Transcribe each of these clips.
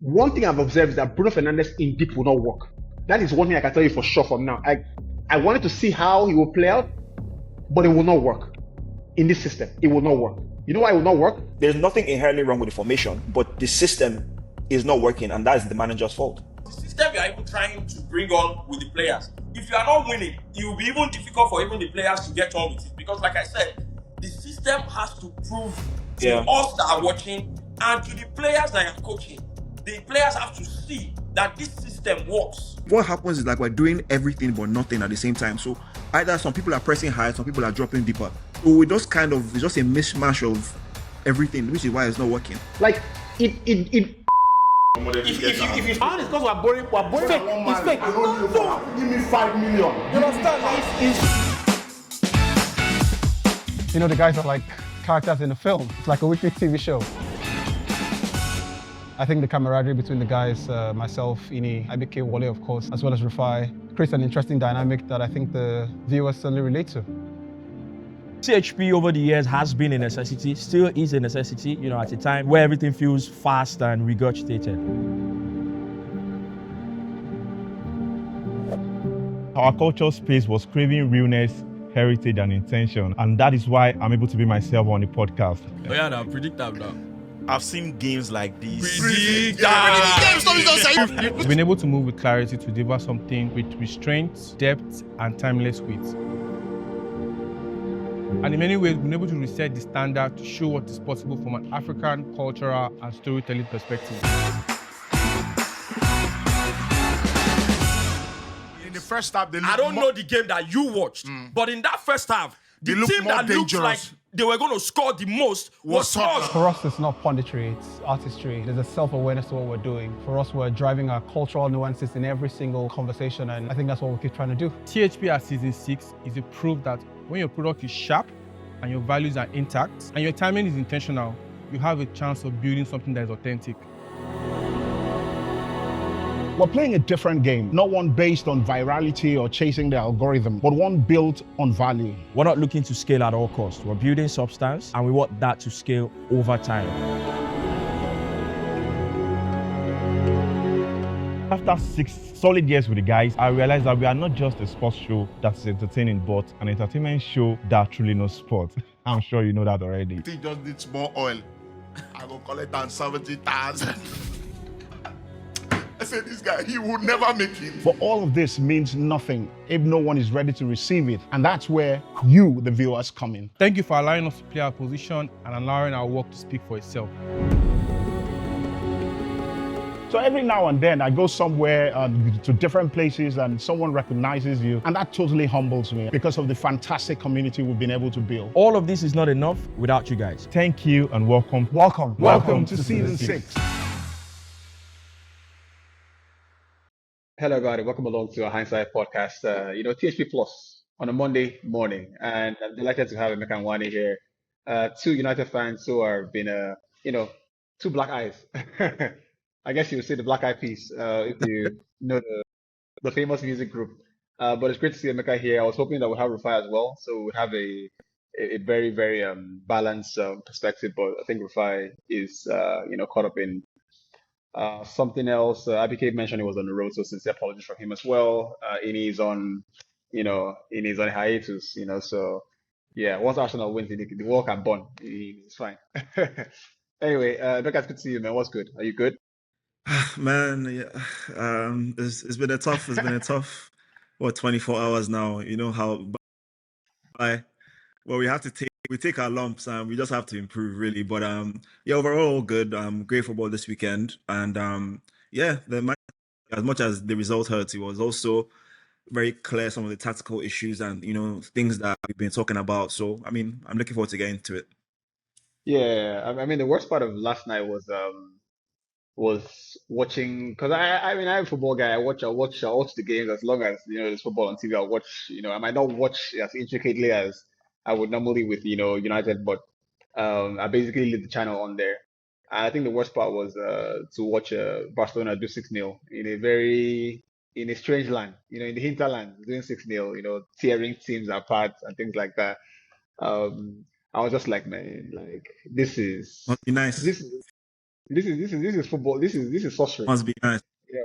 One thing I've observed is that Bruno Fernandes in deep will not work. That is one thing I can tell you for sure from now. I wanted to see how he will play out, but it will not work in this system. It will not work. You know why it will not work? There's nothing inherently wrong with the formation, but the system is not working, and that is the manager's fault. The system you are even trying to bring on with the players, if you are not winning, it will be even difficult for even the players to get on with it. Because like I said, the system has to prove to us that are watching and to the players that are coaching. The players have to see that this system works. What happens is like we're doing everything but nothing at the same time. So either some people are pressing high, some people are dropping deeper. So we just kind of, it's just a mishmash of everything, which is why it's not working. Like it If you and it's because we're boring fake. It's fake. No. Give me 5 million. You understand? You know, the guys are like characters in a film. It's like a weekly TV show. I think the camaraderie between the guys, myself, Ini, IBK, Wale, of course, as well as Rufai, creates an interesting dynamic that I think the viewers certainly relate to. THP over the years has been a necessity, still is a necessity, you know, at a time where everything feels fast and regurgitated. Our cultural space was craving realness, heritage, and intention, and that is why I'm able to be myself on the podcast. Oh yeah, now predict that now. I've seen games like these. Predict We've been able to move with clarity to deliver something with restraint, depth, and timeless wit. And in many ways, we've been able to reset the standard to show what is possible from an African cultural and storytelling perspective. In the first half, I don't know the game that you watched, but in that first half, the team that looked like they were going to score the most was us. For us, it's not punditry, it's artistry. There's a self-awareness to what we're doing. For us, we're driving our cultural nuances in every single conversation, and I think that's what we keep trying to do. THP at season 6 is a proof that when your product is sharp and your values are intact and your timing is intentional, you have a chance of building something that is authentic. We're playing a different game, not one based on virality or chasing the algorithm, but one built on value. We're not looking to scale at all costs. We're building substance, and we want that to scale over time. After 6 solid years with the guys, I realized that we are not just a sports show that's entertaining, but an entertainment show that truly knows sport. I'm sure you know that already. He just needs more oil. I go collect on 70,000. I said, this guy, he would never make it. But all of this means nothing if no one is ready to receive it. And that's where you, the viewers, come in. Thank you for allowing us to play our position and allowing our work to speak for itself. So every now and then I go somewhere to different places and someone recognizes you, and that totally humbles me because of the fantastic community we've been able to build. All of this is not enough without you guys. Thank you and welcome. Welcome to season 6. Hello, everybody. Welcome along to our Hindsight podcast. THP Plus on a Monday morning, and I'm delighted to have Emeka and Wani here. Two United fans who are been, two black eyes. I guess you would say the Black Eyed Peas, if you know the famous music group. But it's great to see Emeka here. I was hoping that we'll have Rufai as well, so we'll have a very, very balanced perspective. But I think Rufai is, caught up in something else. IBK mentioned he was on the road, so sincere apologies from him as well. Ini is on, hiatus, So yeah, once Arsenal wins, the World Cup done. It's fine. Anyway, Emeka, it's good to see you, man. What's good? Are you good? Man, yeah. It's been a tough 24 hours now. You know how we take our lumps and we just have to improve really. But overall good. Great football this weekend, and the match, as much as the result hurts, it was also very clear some of the tactical issues and things that we've been talking about. So I'm looking forward to getting into it. Yeah, the worst part of last night was watching, because I'm a football guy. I watch the games as long as there's football on TV. I'll watch. I might not watch as intricately as I would normally with United, but I basically leave the channel on there. And I think the worst part was to watch Barcelona do 6-0 in a strange land, in the hinterland, doing 6-0, tearing teams apart and things like that. I was just like, man, like this is Must be nice. This is football. This is sorcery. Must be nice. Yeah,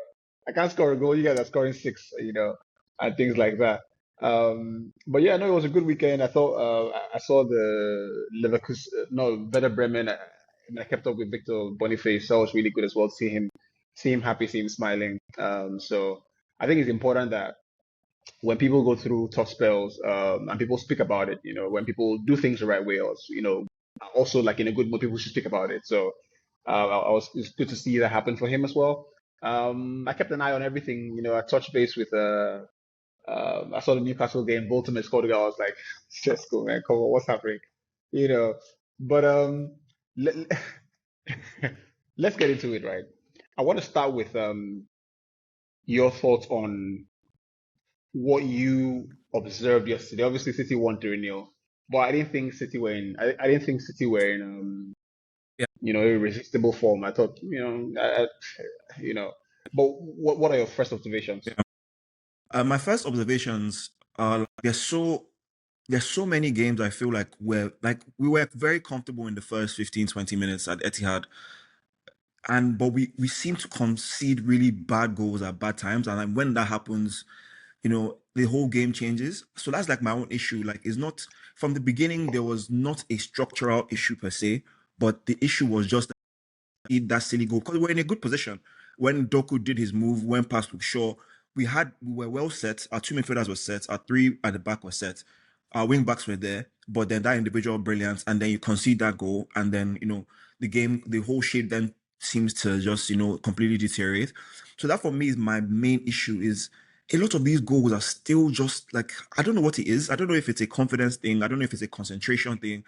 I can't score a goal. You guys are scoring six, and things like that. But yeah, no, it was a good weekend. I thought I saw the Leverkusen, no, Werder Bremen, and I kept up with Victor Boniface. So that was really good as well. See him happy, see him smiling. So I think it's important that when people go through tough spells, and people speak about it, when people do things the right way, or also like in a good mood, people should speak about it. So it's good to see that happen for him as well. I kept an eye on everything. I touched base with I saw the Newcastle game. Baltimore scored a goal. I was like, just go, man. Come on, what's happening? You know. But let, let's get into it, right? I want to start with your thoughts on what you observed yesterday. Obviously, City won 3-0, but I didn't think City were in. I didn't think City were in Yeah. irresistible form. I thought, you know. But what are your first observations? Yeah. My first observations are like, there's so many games I feel like we were very comfortable in the first 15, 20 minutes at Etihad. But we seem to concede really bad goals at bad times. And like, when that happens, the whole game changes. So that's like my own issue. Like, it's not from the beginning, there was not a structural issue per se, but the issue was just that silly goal because we're in a good position. When Doku did his move, went past with Shaw, we were well set. Our two midfielders were set. Our three at the back were set. Our wing backs were there, but then that individual brilliance, and then you concede that goal, and then the whole shape then seems to just completely deteriorate. So that for me is my main issue. Is a lot of these goals are still just like I don't know what it is. I don't know if it's a confidence thing. I don't know if it's a concentration thing.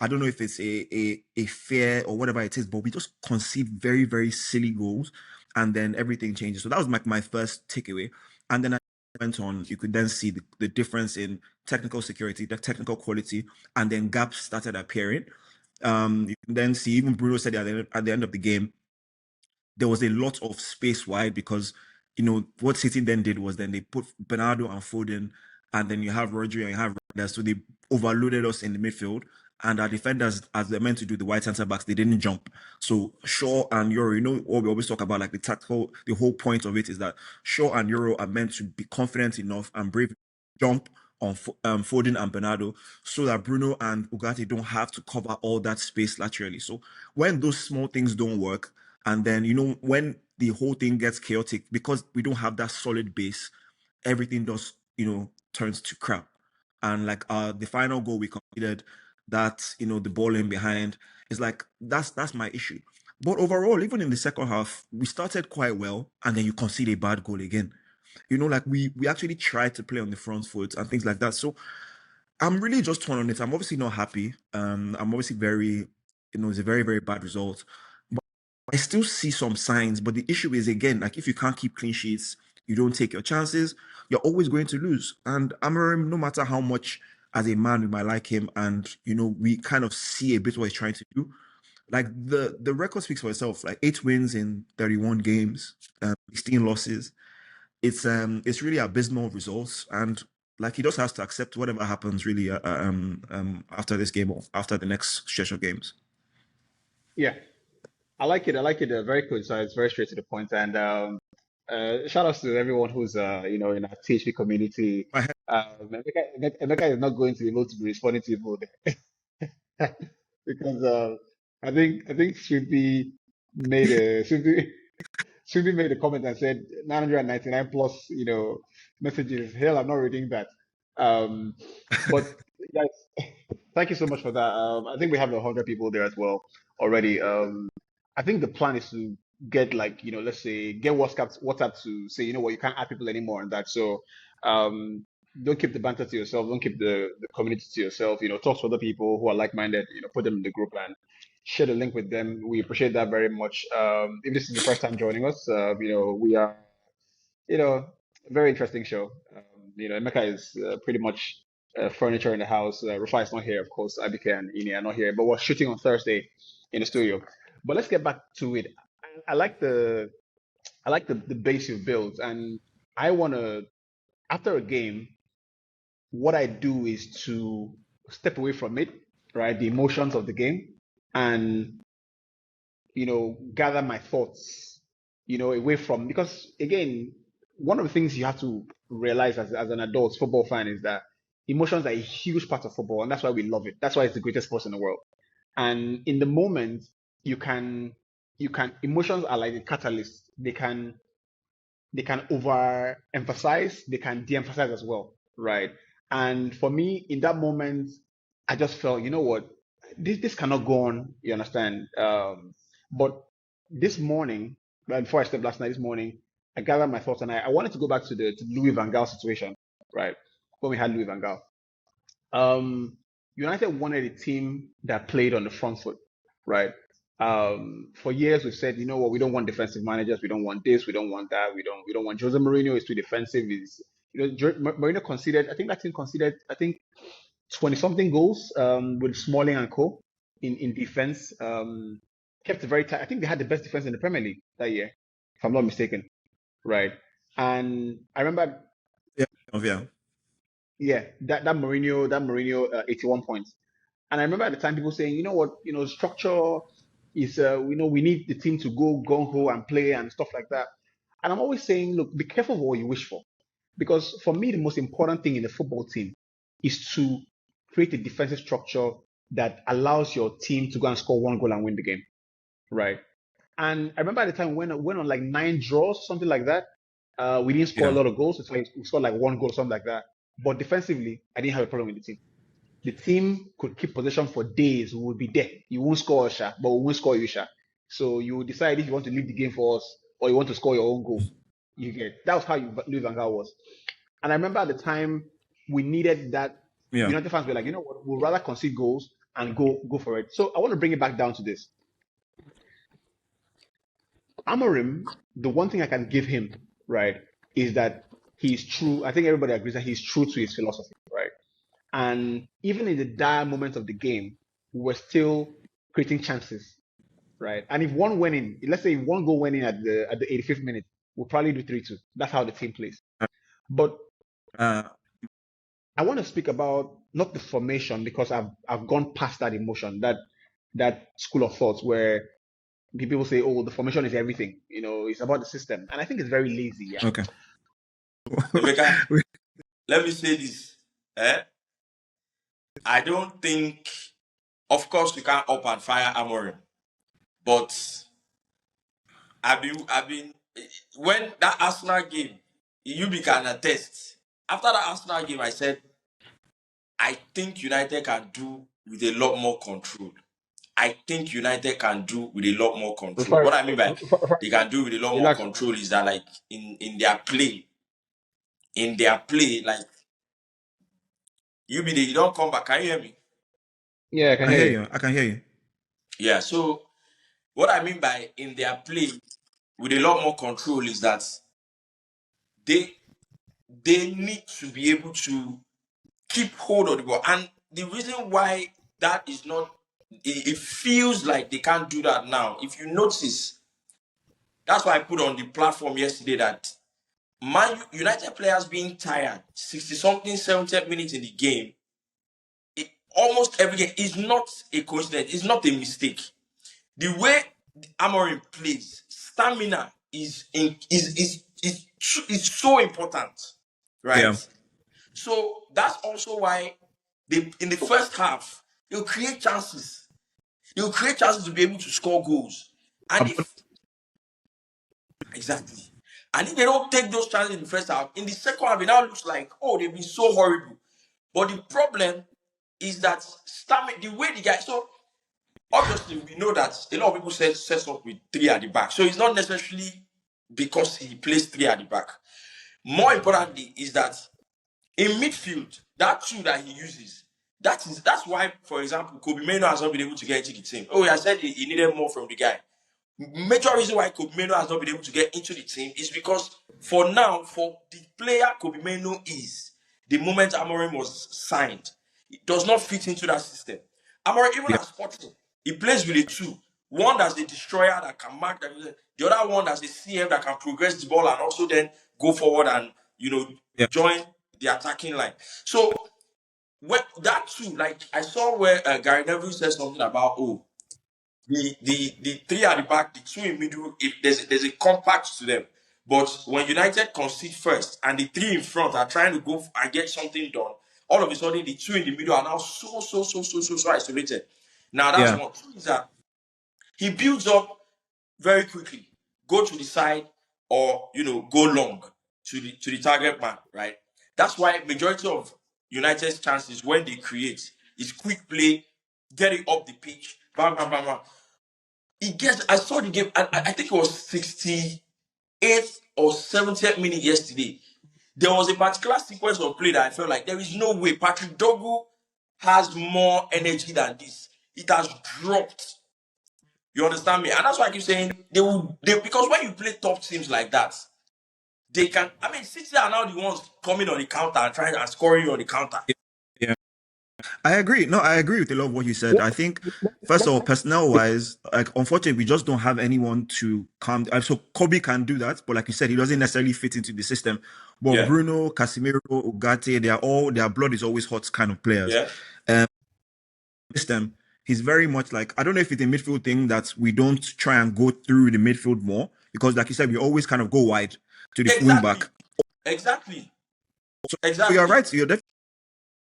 I don't know if it's a fear or whatever it is, but we just concede very, very silly goals and then everything changes. So that was my first takeaway. And then I went on, you could then see the difference in technical security, the technical quality, and then gaps started appearing. You can then see, even Bruno said at the end of the game, there was a lot of space wide because what City then did was then they put Bernardo and Foden, and then you have Rodri and you have Rangers, so they overloaded us in the midfield. And our defenders, as they're meant to do, the white center backs, they didn't jump. So Shaw and Euro, what we always talk about, like the whole point of it is that Shaw and Euro are meant to be confident enough and brave jump on Foden and Bernardo so that Bruno and Ugarte don't have to cover all that space laterally. So when those small things don't work, and then, when the whole thing gets chaotic, because we don't have that solid base, everything just, turns to crap. And like the final goal we conceded, that, the ball in behind is like, that's my issue. But overall, even in the second half, we started quite well, and then you concede a bad goal again. Like we actually tried to play on the front foot and things like that. So I'm really just torn on it. I'm obviously not happy. I'm obviously very, it's a very, very bad result. I still see some signs, but the issue is again, like if you can't keep clean sheets, you don't take your chances, you're always going to lose. And Amorim, no matter how much as a man we might like him, and we kind of see a bit what he's trying to do. Like the record speaks for itself. Like 8 wins in 31 games, 16 losses. It's really abysmal results, and like he just has to accept whatever happens really after this game or after the next stretch of games. Yeah, I like it. I like it. Very concise, very straight to the point. And shout outs to everyone who's in our THP community. Emeka is not going to be able to be responding to people there because I think Shubi made a comment and said 999 plus messages. Hell, I'm not reading that. But guys, thank you so much for that. I think we have 100 people there as well already. I think the plan is to get like, let's say get WhatsApp to say, what, you can't add people anymore and that. So don't keep the banter to yourself. Don't keep the community to yourself. Talk to other people who are like-minded, put them in the group and share the link with them. We appreciate that very much. If this is the first time joining us, we are, a very interesting show. Emeka is pretty much furniture in the house. Rufai is not here, of course. Abike and Ini are not here, but we're shooting on Thursday in the studio. But let's get back to it. I like the base you've built, and I want to, after a game, what I do is to step away from it, right? The emotions of the game, and gather my thoughts, away from, because again, one of the things you have to realize as an adult football fan is that emotions are a huge part of football, and that's why we love it. That's why it's the greatest sport in the world. And in the moment, you can, emotions are like a catalyst. They can overemphasize, they can de-emphasize as well, right? And for me, in that moment, I just felt, you know what, this cannot go on. You understand? But this morning, before I slept last night, this morning, I gathered my thoughts and I wanted to go back to the Louis Van Gaal situation, right? When we had Louis Van Gaal. United wanted a team that played on the front foot, right? For years we've said, you know what, we don't want defensive managers, we don't want this, we don't want that, we don't want Jose Mourinho is too defensive. Mourinho conceded, I think that team conceded, I think 20 something goals with Smalling and co in defense. Kept it very tight. I think they had the best defense in the Premier League that year, if I'm not mistaken, right? And I remember, Yeah. yeah, that Mourinho 81 points. And I remember at the time people saying, you know what, structure is, we need the team to go gung ho and play and stuff like that. And I'm always saying, look, be careful of what you wish for, because for me the most important thing in the football team is to create a defensive structure that allows your team to go and score one goal and win the game, right? And I remember at the time when it went on like 9 draws, something like that. We didn't score a lot of goals. We scored like 1 goal, something like that. But defensively, I didn't have a problem with the team. The team could keep possession for days. We would be there. You won't score, Sha, but we won't score you, Sha. So you decide if you want to leave the game for us or you want to score your own goal. You get that was how Louis Van Gaal was. And I remember at the time we needed that. Yeah. United fans were like, you know what, we'd rather concede goals and go for it. So I want to bring it back down to this. Amorim, the one thing I can give him, right, is that he's true. I think everybody agrees that he's true to his philosophy, right? And even in the dire moments of the game, we were still creating chances, right? And if one went in, let's say if one goal went in at the 85th minute, we'll probably do 3-2. That's how the team plays. But I want to speak about not the formation, because I've gone past that emotion, that school of thought where people say, oh, the formation is everything. It's about the system. And I think it's very lazy. Yeah. Okay. Let me say this. I don't think, of course, you can't up and fire Amorim, but I've been when that Arsenal game, you can attest. After that Arsenal game, I said, I think United can do with a lot more control. I think United can do with a lot more control. What I mean by they can do with a lot more control is that, like, in their play, like, you don't come back. Can you hear me? Yeah, I can hear you. I can hear you. Yeah. So what I mean by in their play with a lot more control is that they need to be able to keep hold of the ball. And the reason why that is not, it feels like they can't do that now. If you notice, that's why I put on the platform yesterday that United players being tired 60-something, 70 minutes in the game, almost every game, is not a coincidence. It's not a mistake. The way Amorim plays, stamina is so important, right? Yeah. So that's also why in the first half they'll create chances. They'll create chances to be able to score goals, and exactly. And if they don't take those chances in the first half, in the second half, it now looks like, oh, they've been so horrible. But the problem is that stamina, the way the guy. So obviously, we know that a lot of people sets up with 3 at the back. So it's not necessarily because he plays 3 at the back. More importantly, is that in midfield, that 2 that he uses, that's why, for example, Kobe Mainoo has not been able to get into the team. Oh, I said he needed more from the guy. Major reason why Kobe Mainoo has not been able to get into the team is because for now, for the player Kobe Mainoo is, the moment Amorim was signed, it does not fit into that system. Amorim, even as Sporting, he plays with a 2. One that's a destroyer that can mark, the other one that's a CM that can progress the ball and also then go forward and join the attacking line. So when that 2, like I saw where Gary Neville said something about, the three at the back, the two in middle, if there's a compact to them. But when United concede first and the three in front are trying to go and get something done, all of a sudden the two in the middle are now so isolated. Now that's one. Two is that he builds up very quickly, go to the side or go long to the target man, right? That's why majority of United's chances when they create is quick play, get it up the pitch, bam, bam, bam, bam. I saw the game, and I think it was 68th or 70th minute yesterday. There was a particular sequence of play that I felt like there is no way Patrick Dogu has more energy than this. It has dropped. You understand me? And that's why I keep saying because when you play top teams like that, they can. I mean, City are now the ones coming on the counter and trying and scoring on the counter. Yeah, I agree. No, I agree with a lot of what you said. I think, first of all, personnel-wise, like unfortunately, we just don't have anyone to come. So Kobe can do that, but like you said, he doesn't necessarily fit into the system. But Bruno, Casemiro, Ugarte, their blood is always hot kind of players. System. He's very much like, I don't know if it's a midfield thing that we don't try and go through the midfield more, because like you said, we always kind of go wide to the wing back. Exactly. So you're right. So you're definitely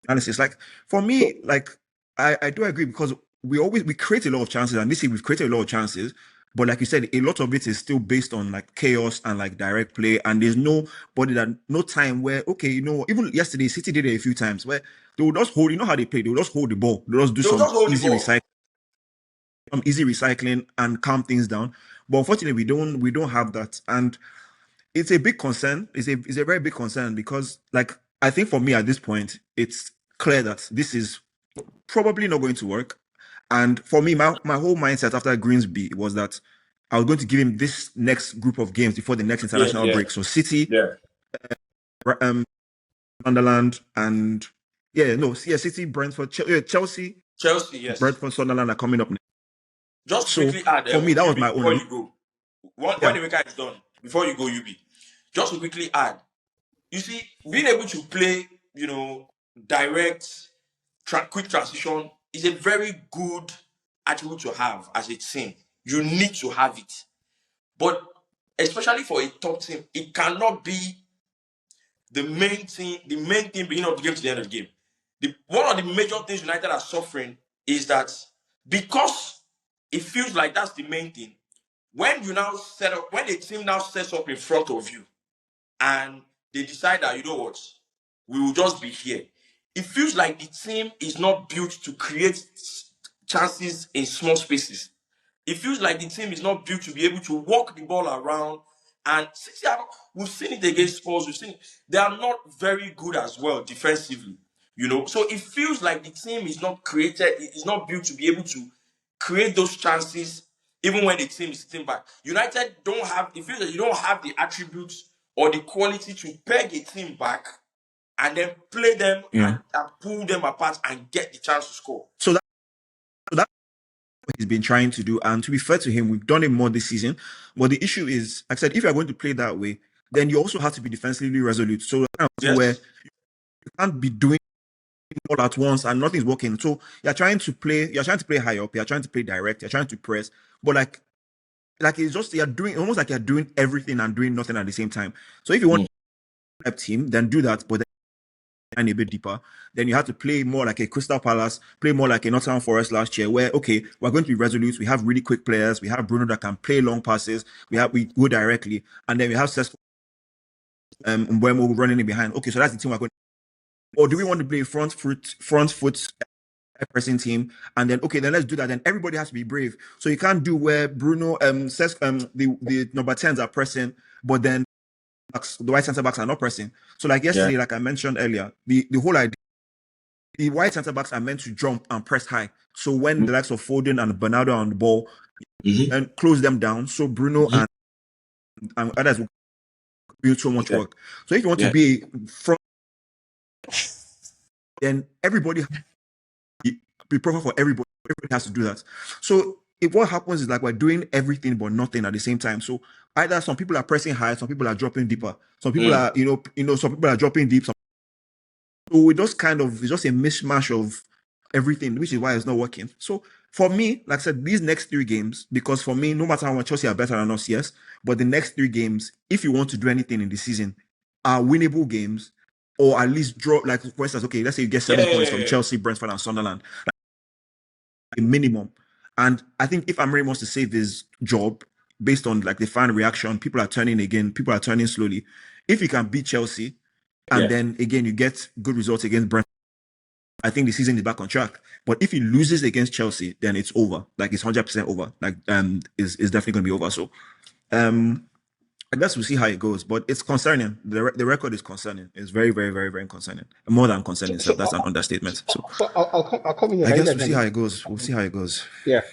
analysis. Like for me, like I do agree, because we create a lot of chances, and this year we've created a lot of chances. But like you said, a lot of it is still based on like chaos and like direct play, and there's no time where, okay, even yesterday City did it a few times where they would just hold, how they play, they would just hold the ball, they would just do some easy recycling and calm things down. But unfortunately, we don't have that, and it's a big concern. It's a very big concern, because like I think for me at this point, it's clear that this is probably not going to work. And for me, my whole mindset after Greensby was that I was going to give him this next group of games before the next international break. So City, Sunderland, and City, Brentford, Chelsea, yes, Brentford, Sunderland are coming up next. Just quickly add, for me, that was my own. Before you go, when the weekend is done, before you go, UB, just to quickly add, you see, being able to play, direct, quick transition is a very good attribute to have as a team. You need to have it. But especially for a top team, it cannot be the main thing beginning of the game to the end of the game. One of the major things United are suffering is that because it feels like that's the main thing, when the team now sets up in front of you and they decide that, we will just be here, it feels like the team is not built to create chances in small spaces. It feels like the team is not built to be able to walk the ball around. And we've seen it against Spurs. They are not very good as well defensively. So it feels like the team is not built to be able to create those chances even when the team is sitting back. United it feels like you don't have the attributes or the quality to peg a team back and then play them and pull them apart and get the chance to score. So that's what he's been trying to do. And to be fair to him, we've done it more this season. But the issue is, like I said, if you're going to play that way, then you also have to be defensively resolute. So where you can't be doing all at once and nothing's working. So you're trying to play high up, you're trying to play direct, you're trying to press, but like it's just you're doing everything and doing nothing at the same time. So if you want a team, then do that, but then a bit deeper. Then you have to play more like a Crystal Palace, play more like a Nottingham Forest last year, where we're going to be resolute. We have really quick players. We have Bruno that can play long passes. We go directly, and then we have Sesko Mbeumo running in behind. Okay, so that's the team we're going. Or do we want to play front foot pressing team? And then then let's do that. Then everybody has to be brave. So you can't do where Bruno says the number 10s are pressing, but then the white centre backs are not pressing. So like yesterday, like I mentioned earlier, the whole idea, the white centre backs are meant to jump and press high. So when the likes of Foden and Bernardo are on the ball, and close them down, so Bruno and others will build so much work. So if you want to be front, then everybody be proper for everybody. Everybody has to do that. So if what happens is like we're doing everything but nothing at the same time. So either some people are pressing high, some people are dropping deeper, some people are some people are dropping deep. So we just it's just a mishmash of everything, which is why it's not working. So for me, like I said, these next 3 games, because for me, no matter how much Chelsea are better than us, yes, but the next 3 games, if you want to do anything in the season, are winnable games, or at least draw. Like for instance, okay, let's say you get 7 points from Chelsea, Brentford, and Sunderland, like a minimum. And I think if Amorim wants to save his job based on like the fan reaction, people are turning again, people are turning slowly. If you can beat Chelsea, and then again you get good results against Brentford, I think the season is back on track. But if he loses against Chelsea, then it's over. Like it's 100% over. Like is definitely going to be over. So I guess we'll see how it goes. But it's concerning. The record is concerning. It's very, very, very, very concerning. More than concerning. So that's an understatement. So I'll come in here. I guess we'll see how it goes. We'll see how it goes. Yeah.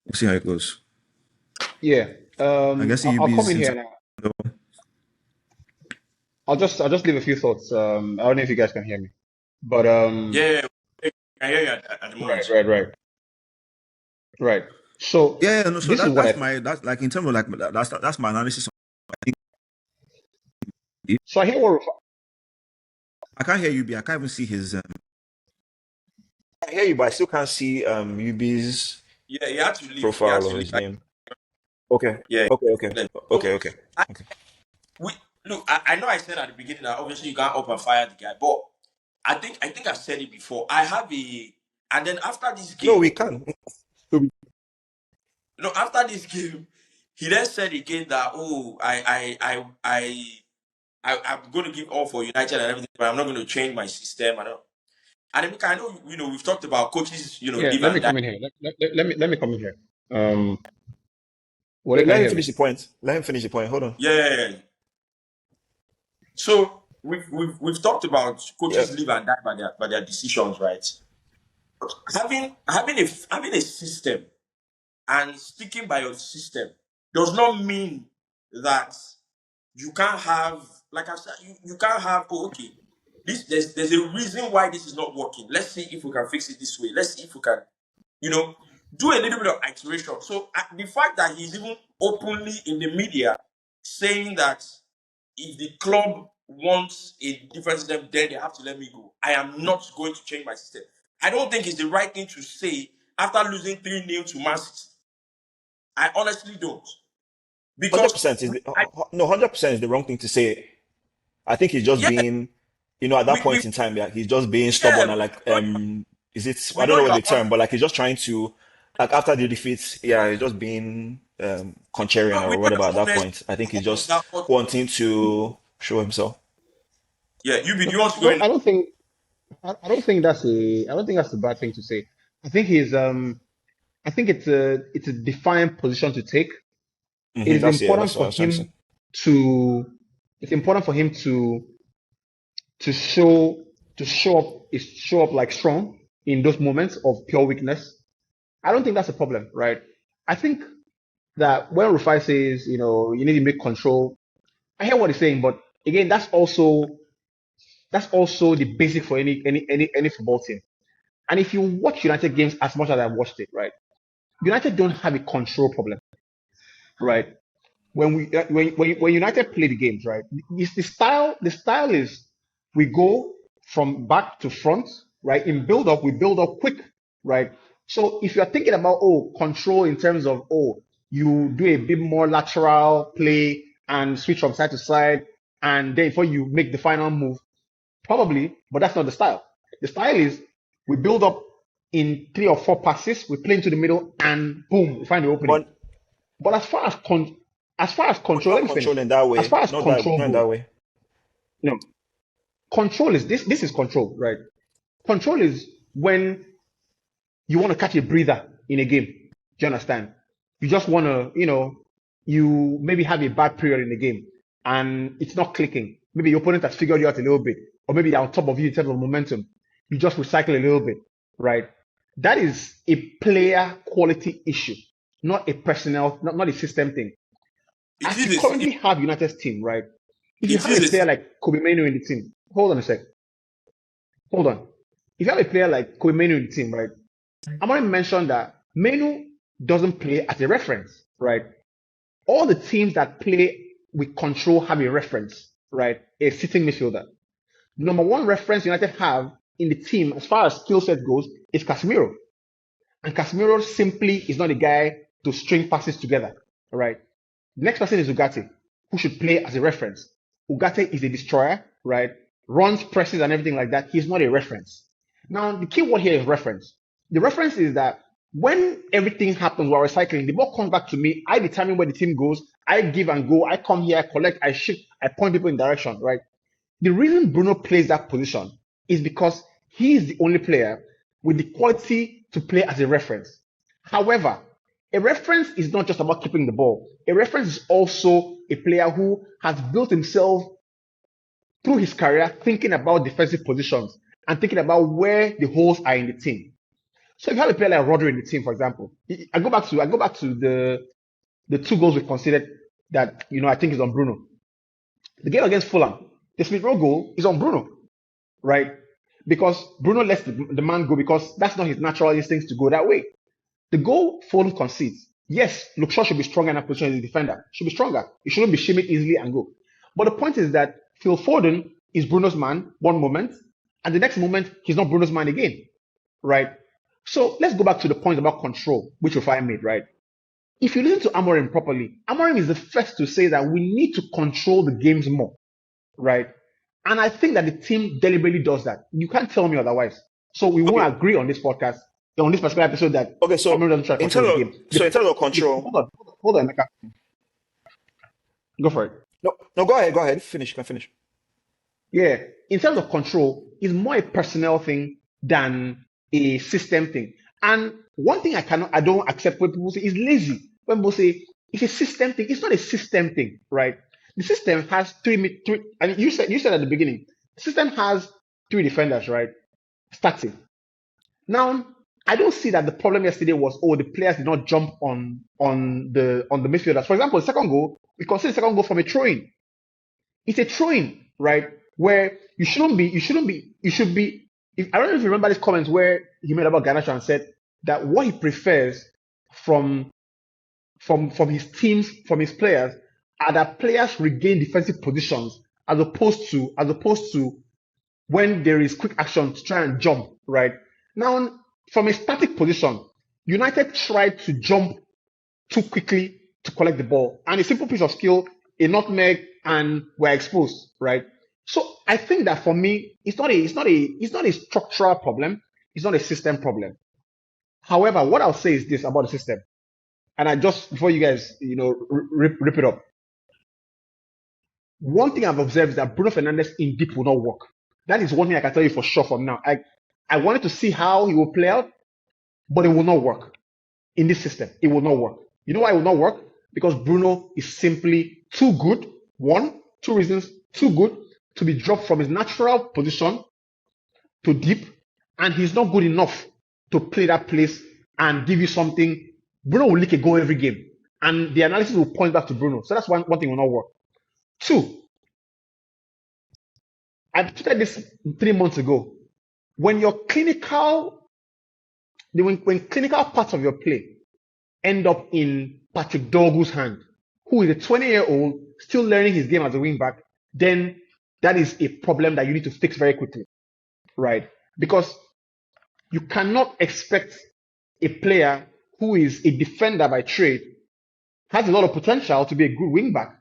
We'll see how it goes. Yeah. I guess I'll come in here now. I'll just leave a few thoughts. I don't know if you guys can hear me. But yeah, I hear you at the moment. Right. So yeah, no. So this is what that's like in terms of like that's my analysis. So I hear what I can't hear UB. I can't even see his. I hear you, but I still can't see UB's Yeah, he had to leave. profile or his name. Okay. Yeah. Okay. Look, I know I said at the beginning that obviously you can't up and fire the guy, but I think I've said it before. I have and then after this game. No, we can. No, after this game, he then said again that I'm going to give all for United and everything, but I'm not going to change my system. And I know we've talked about coaches. Yeah, let me come in here. Let me come in here. Let him finish the point. Let him finish the point. Hold on. Yeah. So we've talked about coaches live and die by their decisions, right? Having a system and sticking by your system does not mean that you can't have, like I said, you can't have. There's a reason why this is not working. Let's see if we can fix it this way. Let's see if we can, do a little bit of iteration. So the fact that he's even openly in the media saying that if the club wants a different system, then they have to let me go. I am not going to change my system. I don't think it's the right thing to say after losing 3-0 to Man City. I honestly don't. Because 100% is the wrong thing to say. I think he's just being, at that point in time, he's just being stubborn and like, I don't know what the term, but like he's just trying to, like after the defeats, he's just being contrarian or whatever at that point. I think he's just wanting to show himself. Yeah, do you want to go in? I don't think that's a bad thing to say. I think it's a defiant position to take. It is important for him to show up like strong in those moments of pure weakness. I don't think that's a problem, right? I think that when Rufai says, you need to make control, I hear what he's saying, but again, that's also the basic for any football team. And if you watch United games as much as I've watched it, right, United don't have a control problem, right? When United play the games, right, it's the style is we go from back to front, right? In build up, we build up quick, right? So if you're thinking about control in terms of you do a bit more lateral play and switch from side to side, and then before you make the final move, probably, but that's not the style. The style is we build up in 3 or 4 passes, we play into the middle, and boom, we find the opening. But as far as control, let me finish. In that way, as far as not control in that way. No, control is this. This is control, right? Control is when you want to catch a breather in a game. Do you understand? You just want to, you maybe have a bad period in the game and it's not clicking. Maybe your opponent has figured you out a little bit, or maybe they're on top of you in terms of momentum. You just recycle a little bit, right? That is a player quality issue, not a personnel, not a system thing. As you currently have United's team, right? If you have a player like Kobe Mainoo in the team, hold on a sec. Hold on. If you have a player like Kobe Mainoo in the team, right? Amorim mentioned that Mainoo doesn't play as a reference, right? All the teams that play with control have a reference, right? A sitting midfielder. Number one reference United have in the team as far as skill set goes is Casemiro. And Casemiro simply is not a guy to string passes together. All right. The next person is Ugarte, who should play as a reference. Ugarte is a destroyer, right? Runs, presses, and everything like that. He's not a reference. Now, the key word here is reference. The reference is that when everything happens while recycling, the ball comes back to me. I determine where the team goes. I give and go. I come here, I collect, I shift, I point people in direction, right? The reason Bruno plays that position is because he is the only player with the quality to play as a reference. However, a reference is not just about keeping the ball. A reference is also a player who has built himself through his career thinking about defensive positions and thinking about where the holes are in the team. So if you have a player like Rodri in the team, for example, I go back to the 2 goals we conceded that I think is on Bruno. The game against Fulham, the Smith Rowe goal is on Bruno, right? Because Bruno lets the man go because that's not his natural instincts to go that way. The goal Fulham concedes, yes, Luke Shaw should be stronger in that position as a defender. Should be stronger. He shouldn't be shimmied easily and go. But the point is that Phil Foden is Bruno's man one moment, and the next moment he's not Bruno's man again, right? So let's go back to the point about control, which Rufai made, right? If you listen to Amorim properly, Amorim is the first to say that we need to control the games more, right? And I think that the team deliberately does that. You can't tell me otherwise. So we won't agree on this podcast, on this particular episode, that Amorim doesn't try to control the game. In terms of control, hold on, Emeka. Go for it. No, go ahead. Finish. Can finish. Yeah, in terms of control, it's more a personnel thing than a system thing. And one thing I don't accept when people say is lazy. When people say it's a system thing, it's not a system thing, right? The system has three. And you said at the beginning, the system has 3 defenders, right? Starting. Now, I don't see that the problem yesterday was, the players did not jump on the midfielders. For example, the second goal, we consider the second goal from a throw-in. It's a throw-in, right? Where you should be. I don't know if you remember these comments where he made about Garnacho and said that what he prefers from his teams, from his players, are that players regain defensive positions as opposed to when there is quick action to try and jump, right? Now, from a static position, United tried to jump too quickly to collect the ball. And a simple piece of skill, a nutmeg, and we're exposed, right? So I think that for me, it's not a structural problem. It's not a system problem. However, what I'll say is this about the system. And I just, before you guys, rip it up. One thing I've observed is that Bruno Fernandes in deep will not work. That is one thing I can tell you for sure from now. I wanted to see how he will play out, but it will not work in this system. It will not work. You know why it will not work? Because Bruno is simply too good. 2 reasons, too good to be dropped from his natural position to deep, and he's not good enough to play that place and give you something. Bruno will leak a goal every game, and the analysis will point back to Bruno. So that's one thing will not work. 2, I tweeted this 3 months ago. When clinical parts of your play end up in Patrick Dorgu's hand, who is a 20-year-old still learning his game as a wingback, then that is a problem that you need to fix very quickly, right? Because you cannot expect a player who is a defender by trade, has a lot of potential to be a good wingback,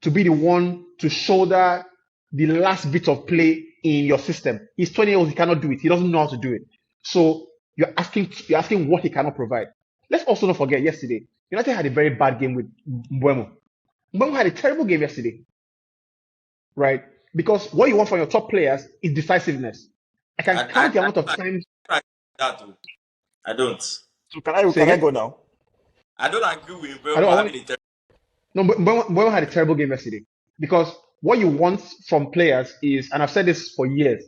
to be the one to shoulder the last bit of play in your system. He's 20 years old, he cannot do it. He doesn't know how to do it. So you're asking what he cannot provide. Let's also not forget yesterday, United had a very bad game with Mbeumo. Mbeumo had a terrible game yesterday, right? Because what you want from your top players is decisiveness. I can count the amount of times. I don't. So can I go now? I don't agree with Mbeumo having a terrible. No, Mbeumo had a terrible game yesterday. Because what you want from players is, and I've said this for years,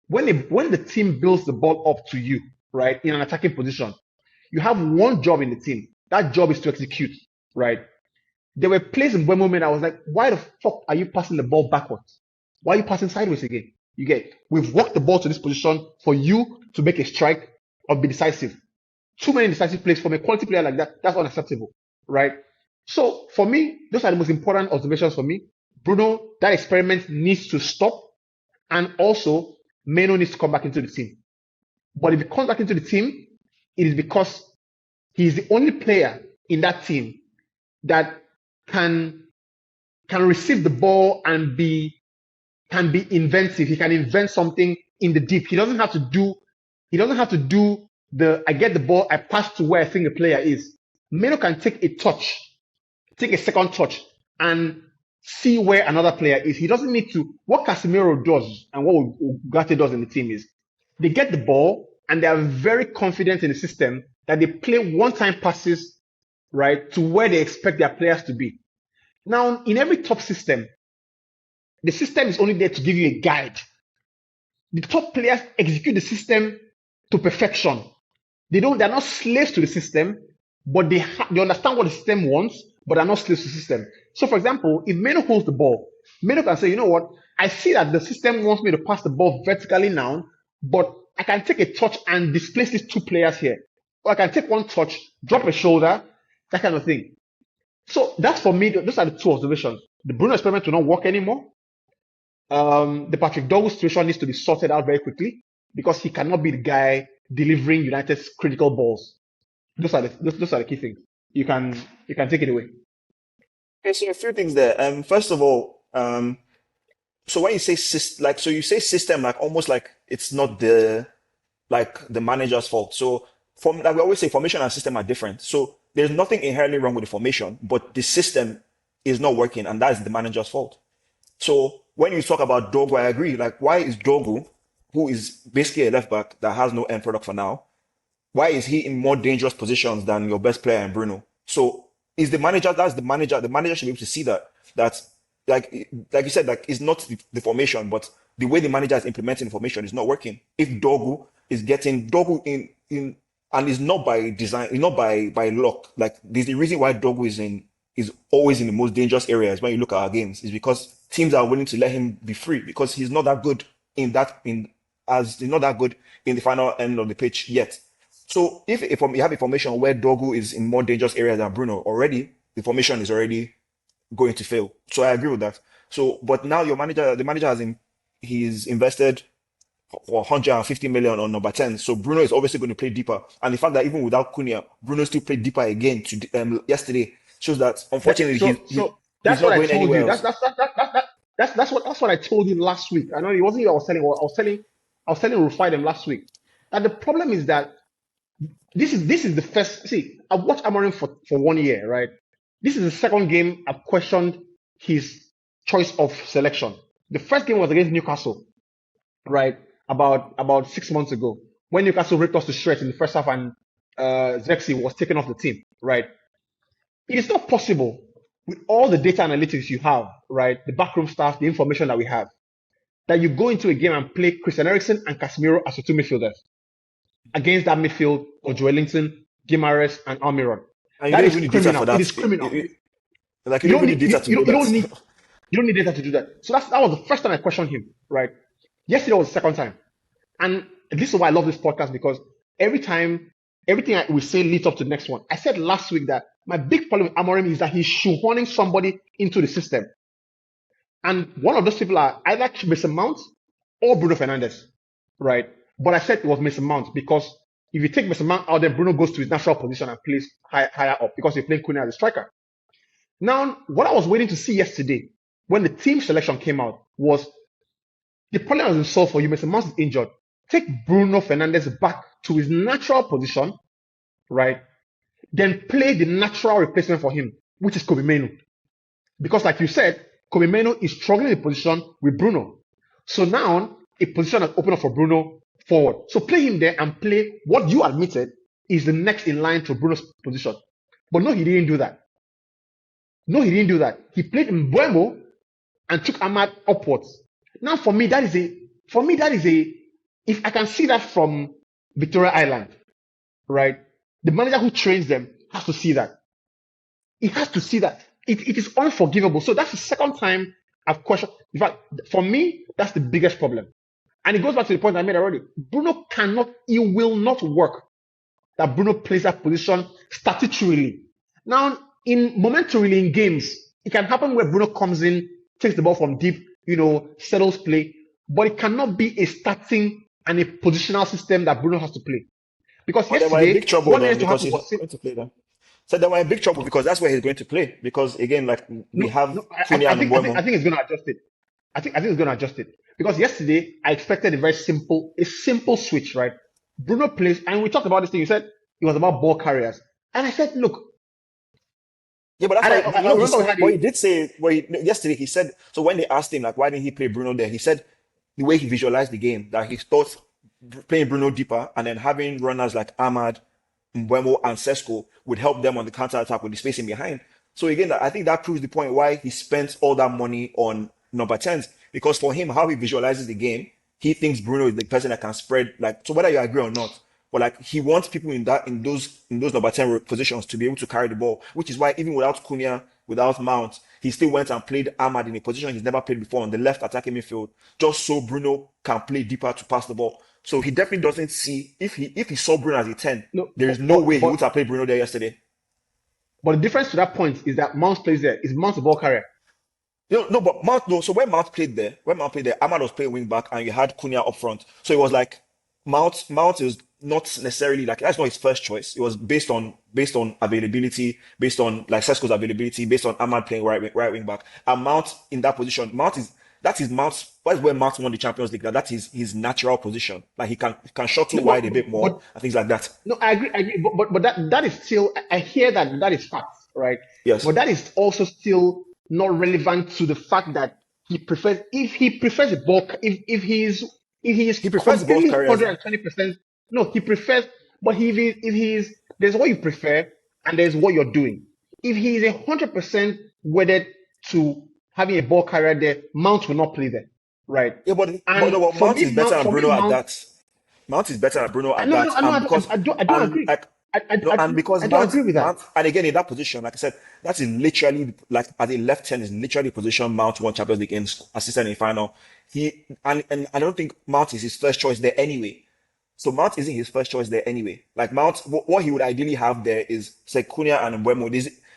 when the team builds the ball up to you, right, in an attacking position, you have one job in the team. That job is to execute, right? There were plays in Mbeumo made I was like, why the fuck are you passing the ball backwards? Why are you passing sideways again? We've walked the ball to this position for you to make a strike or be decisive. Too many decisive plays from a quality player like that, that's unacceptable, right? So for me, those are the most important observations for me. Bruno, that experiment needs to stop. And also, Meno needs to come back into the team. But if he comes back into the team, it is because he's the only player in that team that can receive the ball and can be inventive. He can invent something in the deep. He doesn't have to do the I get the ball, I pass to where I think the player is. Meno can take a second touch and see where another player is. He doesn't need to. What Casemiro does and what Ugarte does in the team is they get the ball and they are very confident in the system that they play one-time passes, right, to where they expect their players to be. Now, in every top system, the system is only there to give you a guide. The top players execute the system to perfection. They're not slaves to the system, but they understand what the system wants, but are not slaves to the system. So, for example, if Meno holds the ball, Meno can say, you know what, I see that the system wants me to pass the ball vertically now, but I can take a touch and displace these two players here. Or I can take one touch, drop a shoulder, that kind of thing. So that's for me, those are the two observations. The Bruno experiment will not work anymore. The Patrick Douglas situation needs to be sorted out very quickly because he cannot be the guy delivering United's critical balls. Those are the key things. You can take it away. Okay, so a few things there. First of all, so when you say so you say system, like almost like it's not the manager's fault. So like we always say, formation and system are different. So there's nothing inherently wrong with the formation, but the system is not working, and that is the manager's fault. So when you talk about Dogu, I agree. Like, why is Dogu, who is basically a left back that has no end product for now, why is he in more dangerous positions than your best player in Bruno? So is the manager, that's the manager should be able to see that like you said, like it's not the formation, but the way the manager is implementing the formation is not working. If Dogu is getting Dogu in and it's not by design, it's not by luck. Like there's the reason why Dogu is always in the most dangerous areas when you look at our games is because teams are willing to let him be free because he's not that good he's not that good in the final end of the pitch yet. So if you have a formation where Dogu is in more dangerous areas than Bruno, already the formation is already going to fail. So I agree with that. So, but now the manager he's invested 150 million on number 10. So Bruno is obviously going to play deeper. And the fact that even without Cunha, Bruno still played deeper again yesterday shows that unfortunately he's not going anywhere else. That's what I told you last week. I know it wasn't you I was telling Rufai them last week. And the problem is that this is the first. See, I've watched Amorim for 1 year, right? This is the second game I've questioned his choice of selection. The first game was against Newcastle, right? About 6 months ago, when Newcastle ripped us to shreds in the first half and Zexi was taken off the team, right? It is not possible with all the data analytics you have, right? The backroom staff, the information that we have, that you go into a game and play Christian Eriksen and Casemiro as your two midfielders against that midfield of Joelinton, Guimaraes, and Almiron. And That you is don't even need criminal. data for that. It is criminal. Like you don't need data to do that. You don't need data to do that. So that was the first time I questioned him, right? Yesterday was the second time. And this is why I love this podcast, because everything we say leads up to the next one. I said last week that my big problem with Amorim is that he's shoehorning somebody into the system. And one of those people are either Mason Mount or Bruno Fernandes, right? But I said it was Mason Mount because if you take Mason Mount out, then Bruno goes to his natural position and plays higher up because you're playing Cunha as a striker. Now, what I was waiting to see yesterday when the team selection came out was the problem has been solved for you. Mason Mount is injured. Take Bruno Fernandes back to his natural position, right? Then play the natural replacement for him, which is Kobe Mainoo. Because like you said, Kobe Mainoo is struggling in position with Bruno. So now a position has opened up for Bruno forward. So play him there and play what you admitted is the next in line to Bruno's position. But no, he didn't do that. He played Mbeumo and took Ahmad upwards. Now for me, that is a, if I can see that from Victoria Island, right? The manager who trains them has to see that. He has to see that. It is unforgivable. So that's the second time I've questioned. In fact, for me, that's the biggest problem. And it goes back to the point I made already. It will not work that Bruno plays that position statutorily. Now, momentarily in games, it can happen where Bruno comes in, takes the ball from deep, settles play, but it cannot be a starting and a positional system that Bruno has to play. Because But they were in yesterday, big trouble what then needed to because happen he's was not going to play them. So they were in big trouble because that's where he's going to play. Because again, like we no, have no. Cunha and I Mbuemo. think it's going to adjust it. I think it's going to adjust it because yesterday I expected a simple switch, right? Bruno plays, and we talked about this thing. You said it was about ball carriers, and I said, look, Yeah, but that's and why I remember we had he did say yesterday he said so when they asked him like why didn't he play Bruno there, he said the way he visualized the game that he thought playing Bruno deeper and then having runners like Ahmad, Mbuemo, and Sesko would help them on the counter attack with the spacing behind. So again, I think that proves the point why he spent all that money on number 10s because for him, how he visualizes the game, he thinks Bruno is the person that can spread like so whether you agree or not. But like he wants people in those number 10 positions to be able to carry the ball, which is why even without Cunha, without Mount, he still went and played Ahmad in a position he's never played before on the left attacking midfield, just so Bruno can play deeper to pass the ball. So he definitely doesn't see if he saw Bruno as a 10, no, there is no way he would have played Bruno there yesterday. but the difference to that point is that Mount plays there. Is Mount a ball carrier? No, but Mount, no. So when Mount played there, Ahmad was playing wing back, and you had Cunha up front. So it was like Mount is not necessarily like that's not his first choice. It was based on availability, based on like Sesko's availability, based on Ahmad playing right wing back, and Mount in that position. That is Mount's. That's where Mount won the Champions League. That is his natural position. Like he can shuttle wide a bit more and things like that. No, I agree. But that is still. I hear that is fact, right? Yes. But that is also still not relevant to the fact that he prefers a ball if he prefers both completely carriers. 120%. No, he prefers. But if he's there's what you prefer and there's what you're doing. If he is 100% wedded to having a ball carrier there, Mount will not play there, right? Yeah, but Mount is better than Bruno at that. Mount is better than Bruno at that. I don't agree. I don't agree with that. Mount, and again, in that position, like I said, that is literally like as a left 10 is literally the position Mount won Champions League in, assistant in final. And I don't think Mount is his first choice there anyway. So Mount isn't his first choice there anyway. Like Mount, what he would ideally have there is say Cunha and Mbuemo.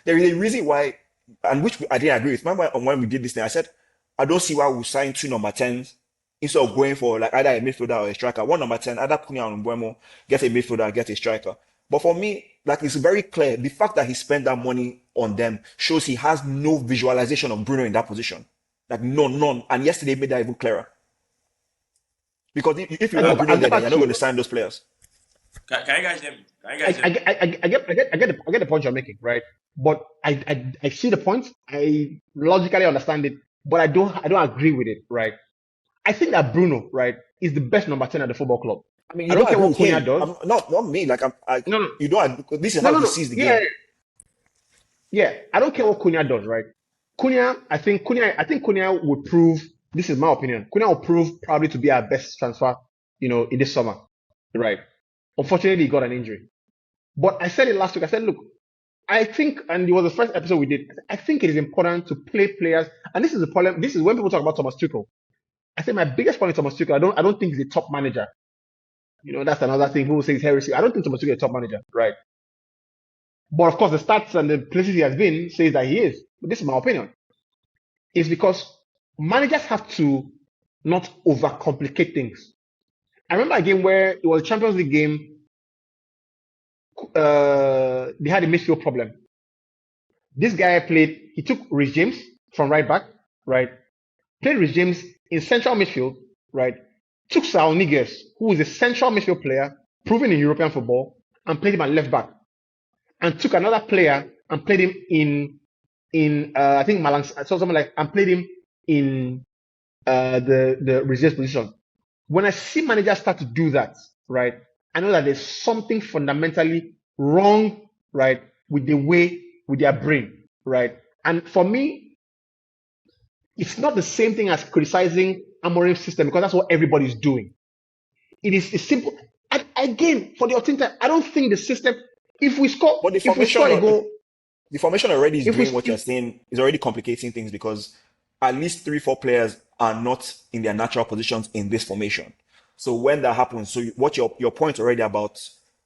There is a reason why, and which I didn't agree with. Remember when we did this thing, I said I don't see why we sign two number 10s instead of going for like either a midfielder or a striker. One number 10, either Cunha or Mbuemo, get a midfielder, get a striker. But for me, like it's very clear, the fact that he spent that money on them shows he has no visualization of Bruno in that position. Like none. And yesterday made that even clearer. Because if you want Bruno there, then you're not going to sign those players. Can you guys hear me? I get the point you're making, right? But I see the point. I logically understand it, but I don't agree with it, right? I think that Bruno, right, is the best number 10 at the football club. I mean, I don't care what Cunha does. Not me. Like no. You don't. This is how he sees the game. Yeah, I don't care what Cunha does, right? I think Cunha would prove. This is my opinion. Cunha will prove probably to be our best transfer, in this summer, right? Unfortunately, he got an injury. But I said it last week. I said, look, I think, and it was the first episode we did. I think it is important to play players, and this is the problem. This is when people talk about Thomas Tuchel. I think my biggest point with Thomas Tuchel, I don't think he's a top manager. That's another thing. People say he's heresy. I don't think Thomas Tuchel is a top manager, right? But of course, the stats and the places he has been says that he is. But this is my opinion. It's because managers have to not overcomplicate things. I remember a game where it was a Champions League game. They had a midfield problem. This guy he took Rhys James from right back, right? Played Rhys James in central midfield, right? Took Saul Niguez, who is a central midfield player, proven in European football, and played him at left back. And took another player and played him in I think Malang, something like, and played him in the Rhys James position. When I see managers start to do that, right, I know that there's something fundamentally wrong, right, with their brain, right? And for me, it's not the same thing as criticizing Amorim's system because that's what everybody's doing. It is simple. And again, for the authentic, I don't think the system. If we score a goal, the formation already is doing what you're saying. Is already complicating things because at least 3-4 players are not in their natural positions in this formation. So when that happens, so what your point already about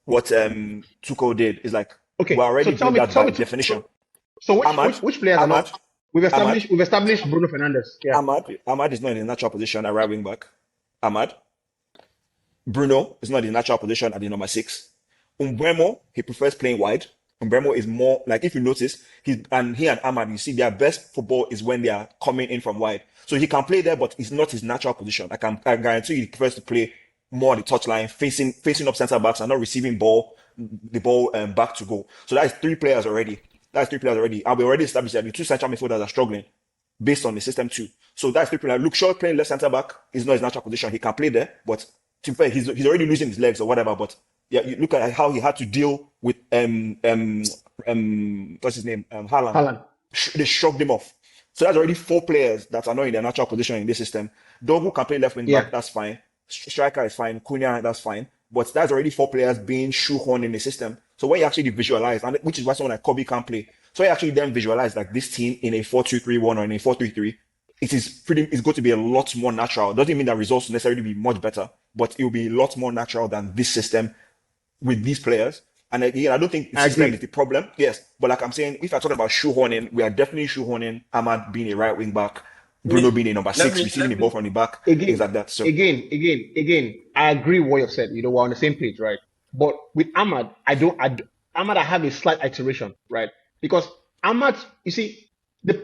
what Tuchel did is like, okay, we're already doing that by definition. So which players are not? We've established Bruno Fernandes. Yeah. Ahmad is not in a natural position at right wing back. Ahmad. Bruno is not in a natural position at the number 6. Umbremo, he prefers playing wide. Umbremo is more like, if you notice, he and Ahmad, you see their best football is when they are coming in from wide. So he can play there, but it's not his natural position. I guarantee you he prefers to play more on the touchline, facing up centre backs and not receiving the ball back to goal. So that is three players already. And we already established that the two central midfielders are struggling based on the system too. So that's three players. Luke Shaw playing left centre back is not his natural position. He can play there, but to be fair, he's already losing his legs or whatever. But yeah, you look at how he had to deal with what's his name? Haaland. They shrugged him off. So that's already four players that are not in their natural position in this system. Dogu can play left wing back, that's fine. Striker is fine. Cunha, that's fine. But that's already four players being shoehorned in the system. So when you actually visualize, and which is why someone like Kobe can't play. So you actually then visualize like this team in a 4-2-3-1 or in a 4-3-3. It's going to be a lot more natural. Doesn't mean that results will necessarily be much better, but it will be a lot more natural than this system with these players. And again, I don't think the system is the problem. Yes, but like I'm saying, if I'm talking about shoehorning, we are definitely shoehorning Ahmad being a right wing back, Bruno being a number 6, receiving the ball from the back, things like that. So again, I agree with what you've said. We're on the same page, right? But with Ahmad, I have a slight iteration, right? Because Ahmad, you see, the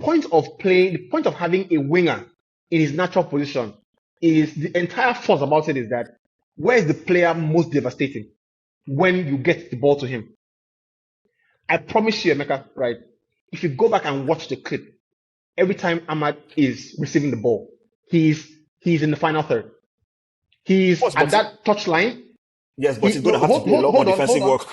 point of playing, the point of having a winger in his natural position is the entire force about it is that where is the player most devastating? When you get the ball to him. I promise you, Emeka, right? If you go back and watch the clip, every time Ahmad is receiving the ball, he's in the final third. He's at that touchline. Yes, but he's going to have to do a lot more defensive work.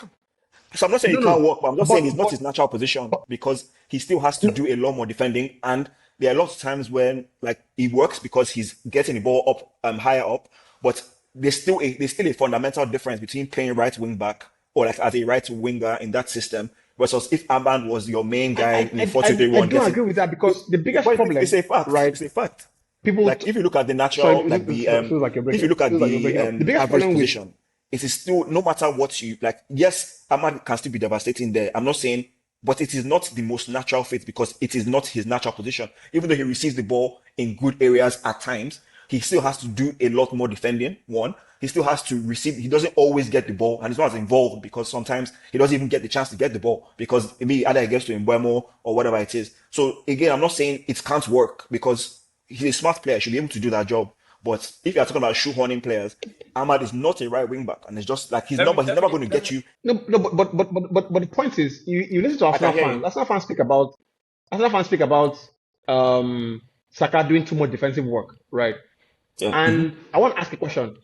So I'm not saying he can't work, but I'm just saying it's not his natural position because he still has to do a lot more defending. And there are lots of times when like he works because he's getting the ball up, higher up, but there's still a fundamental difference between playing right wing back or like as a right winger in that system versus if Ahmad was your main guy in 4-2-3-1. I don't agree with that because the biggest problem is a fact, right? It's a fact. People like if you look at the natural, if you look at the average position, it is still no matter what you like. Yes, Ahmad can still be devastating there. I'm not saying, but it is not the most natural fit because it is not his natural position. Even though he receives the ball in good areas at times, he still has to do a lot more defending. One, he still has to receive. He doesn't always get the ball, and he's not as involved because sometimes he doesn't even get the chance to get the ball because maybe either he gets to Mbeumo or whatever it is. So again, I'm not saying it can't work because he's a smart player. He should be able to do that job. But if you're talking about shoehorning players, Ahmad is not a right wing back, and it's just like he's never going to get you. No, but the point is, you listen to Arsenal fans. Arsenal fans speak about Saka doing too much defensive work, right? Yeah. And I want to ask a question: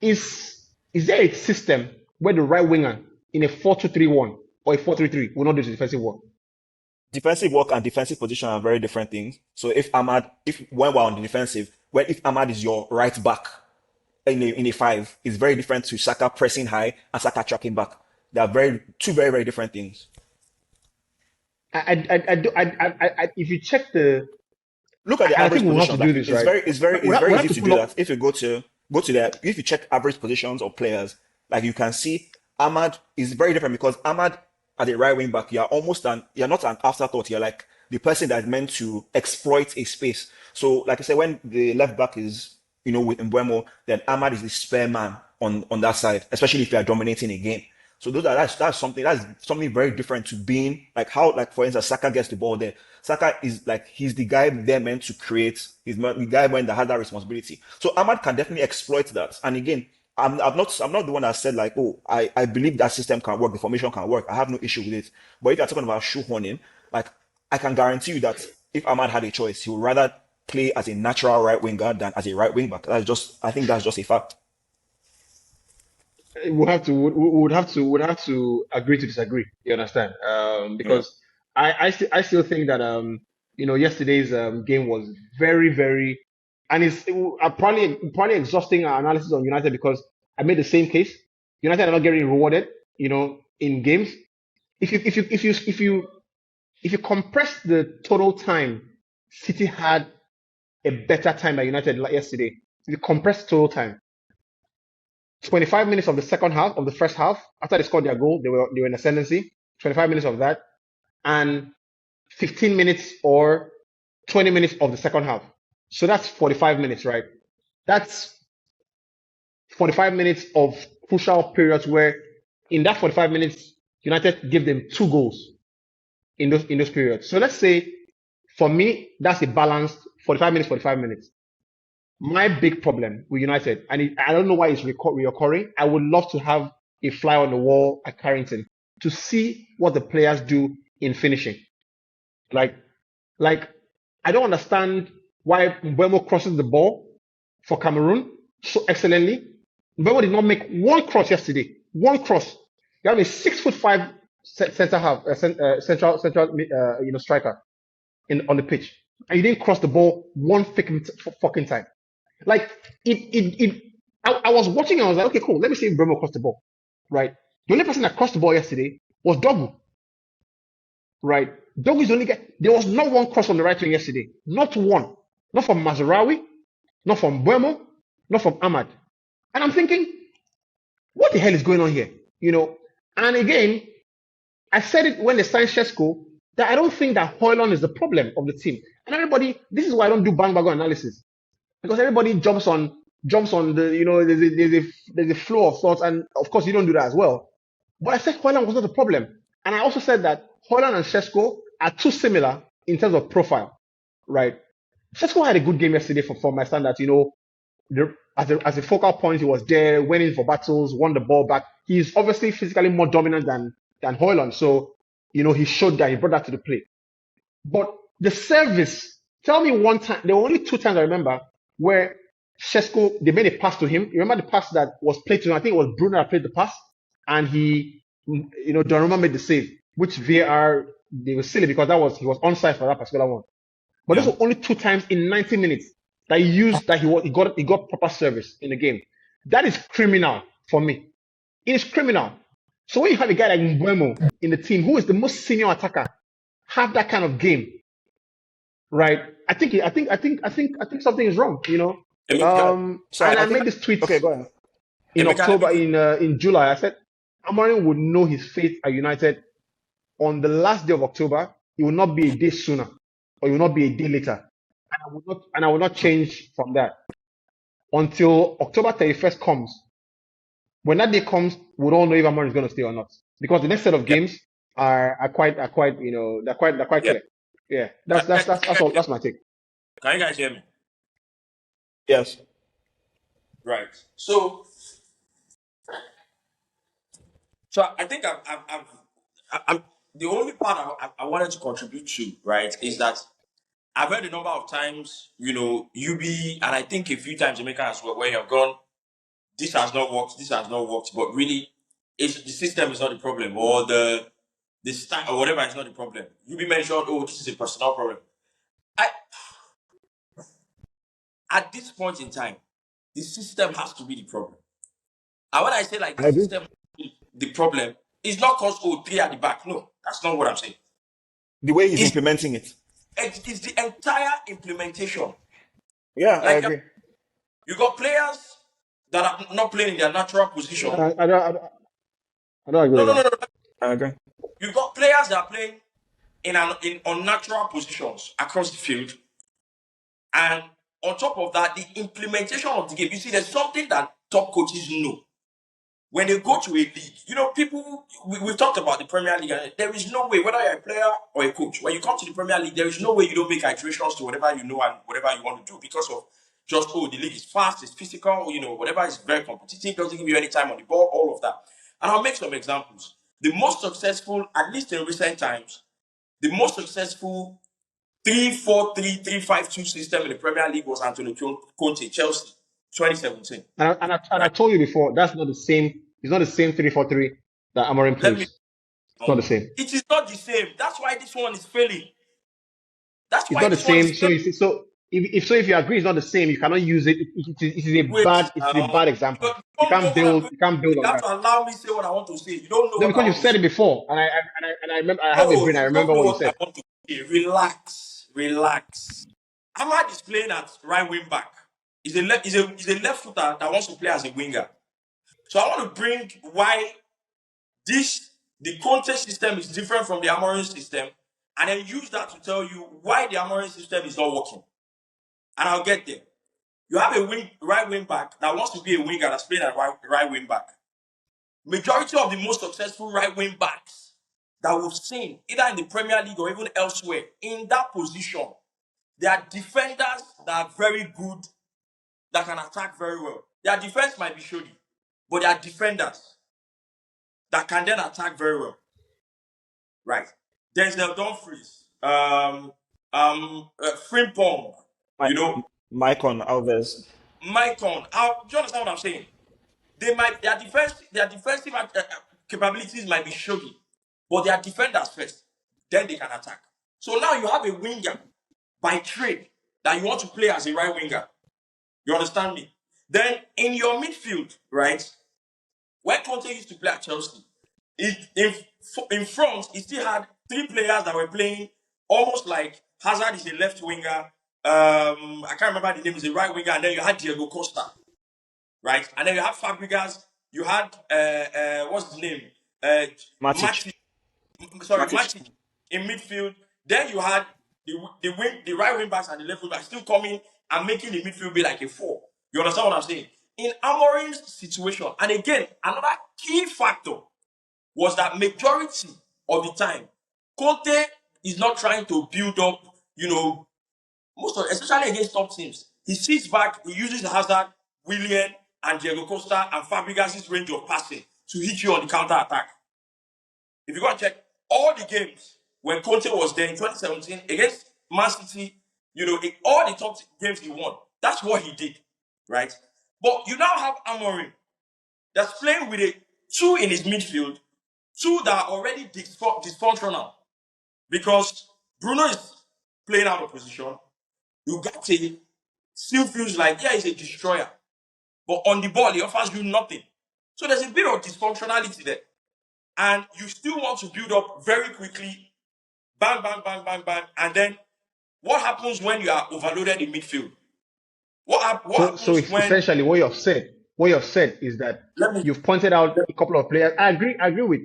Is there a system where the right winger in a 4-2-3-1 or a 4-3-3 will not do the defensive work? Defensive work and defensive position are very different things. So when we're on the defensive, if Ahmad is your right back in a 5, it's very different to Saka pressing high and Saka tracking back. They are two very, very different things. If you check look at the average position, it's very easy to do that. If you go to if you check average positions of players, like you can see Ahmad is very different because Ahmad at a right wing back, you're not an afterthought. You're like the person that's meant to exploit a space. So, like I said, when the left back is, with Mbeumo, then Ahmad is the spare man on that side, especially if you are dominating a game. So that's something very different to being like for instance, Saka gets the ball there. Saka is like, he's the guy they're meant to create. He's the guy that has that responsibility. So Ahmad can definitely exploit that. And again, I'm not the one that said like, oh, I believe that system can work, the formation can work. I have no issue with it. But if you're talking about shoehorning, like I can guarantee you that if Ahmad had a choice, he would rather play as a natural right winger than as a right wing back. I think that's just a fact. We would have to agree to disagree. You understand? Because I still think that yesterday's game was very, very, and it's probably exhausting our analysis on United because I made the same case. United are not getting rewarded, in games. If you compress the total time, City had a better time than United yesterday. If you compress total time, 25 minutes of the second half, of the first half, after they scored their goal, they were in ascendancy. 25 minutes of that, and 15 minutes or 20 minutes of the second half. So that's 45 minutes, right? That's 45 minutes of crucial periods where in that 45 minutes, United give them 2 goals in those periods. So let's say for me, that's a balanced 45 minutes, 45 minutes. My big problem with United, and I don't know why it's reoccurring. I would love to have a fly on the wall at Carrington to see what the players do in finishing. Like, I don't understand why Mbeumo crosses the ball for Cameroon so excellently. Mbeumo did not make one cross yesterday. One cross. You have a 6'5" center half, central, striker on the pitch, and you didn't cross the ball one fucking time. Like I was watching and I was like, okay, cool. Let me see if Bruno crossed the ball. Right. The only person that crossed the ball yesterday was Dogu. Right. Dogu's the only guy. There was not one cross on the right wing yesterday. Not one. Not from Mazarawi, not from Buemo, not from Ahmad. And I'm thinking, what the hell is going on here? And again, I said it when they signed Shesko that I don't think that Højlund is the problem of the team. And everybody, this is why I don't do bandwagon analysis. Because everybody jumps on the there's a flow of thoughts, and of course you don't do that as well. But I said Højlund was not the problem, and I also said that Højlund and Shesko are too similar in terms of profile, right? Shesko had a good game yesterday for my standards. As a focal point, he was there, went in for battles, won the ball back. He's obviously physically more dominant than Højlund, so he showed that, he brought that to the play. But the service, tell me one time. There were only 2 times I remember where Shesko, they made a pass to him. You remember the pass that was played to him? I think it was Bruno that played the pass, and Donnarumma made the save, which VAR, they were silly because he was onside for that particular one. But those were only 2 times in 90 minutes that he got proper service in the game. That is criminal for me. It is criminal. So when you have a guy like Mbeumo in the team, who is the most senior attacker, have that kind of game, right? I think something is wrong, I made this tweet. Okay, go ahead. In October, in July, I said Amorim would know his fate at United on the last day of October. It will not be a day sooner, or it will not be a day later, and I will not change from that until October 31st comes. When that day comes, we'll all know if Amorim is going to stay or not, because the next set of games are quite they're quite clear. Yeah, that's all. That's my take. Can you guys hear me? Yes. Right. So I think I'm the only part I wanted to contribute to, right, is that I've heard a number of times, UB, and I think a few times Jamaica as well, where you've gone, this has not worked, but really, the system is not the problem, or the style or whatever is not the problem. UB mentioned, this is a personal problem. At this point in time, the system has to be the problem. And when I say the system is the problem, it's not because 3 at the back. No, that's not what I'm saying. The way he's implementing it. It's the entire implementation. Yeah, I agree. You got players that are not playing in their natural position. I don't agree. No. I agree. You got players that are playing in unnatural positions across the field, and on top of that, the implementation of the game. You see, there's something that top coaches know. When they go to a league, people, we've talked about the Premier League, and there is no way, whether you're a player or a coach, when you come to the Premier League, there is no way you don't make iterations to whatever you know and whatever you want to do, because of just, the league is fast, it's physical, whatever is very competitive, doesn't give you any time on the ball, all of that. And I'll make some examples. The most successful, at least in recent times, the most successful 3-4-3, 3-5-2 system in the Premier League was Antonio Conte, Chelsea, 2017. And I told you before, that's not the same. It's not the same 3-4-3 that Amorim plays. It's not the same. It is not the same. That's why this one is failing. It's not the same. So if you agree it's not the same, you cannot use it. It is a bad example. You can't build on that. You have to allow me to say what I want to say. You don't know. No, because you've said it before, and I remember. I have a brain. I remember what you said. I want to say. Relax. Ahmad is playing at right wing back. He's a left footer that wants to play as a winger. So I want to bring why the Conte system is different from the Amorim system, and then use that to tell you why the Amorim system is not working. And I'll get there. You have a right wing back that wants to be a winger that's playing at right wing back. Majority of the most successful right wing backs that we've seen, either in the Premier League or even elsewhere, in that position, they are defenders that are very good, that can attack very well. Their defense might be shoddy, but they are defenders that can then attack very well. Right. Denzel Dumfries, Frimpong, Maicon Alves. Maicon. Do you understand what I'm saying? Their defensive capabilities might be shoddy, but they are defenders first. Then they can attack. So now you have a winger by trade that you want to play as a right winger. You understand me? Then in your midfield, right? When Conte used to play at Chelsea, in front, he still had 3 players that were playing almost like Hazard is a left winger. I can't remember the name, is a right winger, and then you had Diego Costa, right? And then you have Fabregas. You had what's his name? Matic. Matic in midfield. Then you had the right wing backs and the left wing backs still coming and making the midfield be like a 4. You understand what I'm saying? In Amorim's situation, and again, another key factor was that majority of the time, Conte is not trying to build up, especially against top teams. He sits back, he uses Hazard, Willian, and Diego Costa and Fabregas' range of passing to hit you on the counter attack. If you go and check all the games when Conte was there in 2017 against Man City, all the top games he won, that's what he did, right? But you now have Amorim that's playing with 2 in his midfield, 2 that are already dysfunctional because Bruno is playing out of position. Ugarte still feels like, he's a destroyer, but on the ball, he offers you nothing. So there's a bit of dysfunctionality there. And you still want to build up very quickly, bang, bang, bang, bang, bang. And then what happens when you are overloaded in midfield? What happens so when... essentially what you have said is that you've pointed out a couple of players. I agree with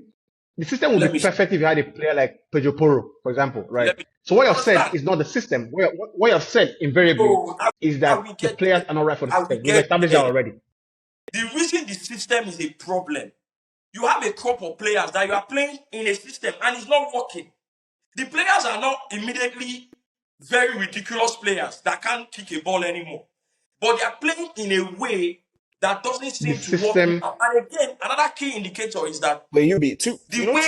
the system would be perfect if you had a player like Pedro Porro, for example, right? So what you have said is not the system. What you have said invariably is that the players are not right for the system. We've established that already. The reason the system is a problem, you have a crop of players that you are playing in a system and it's not working. The players are not immediately very ridiculous players that can't kick a ball anymore. But they are playing in a way that doesn't seem to work. And again, another key indicator is that two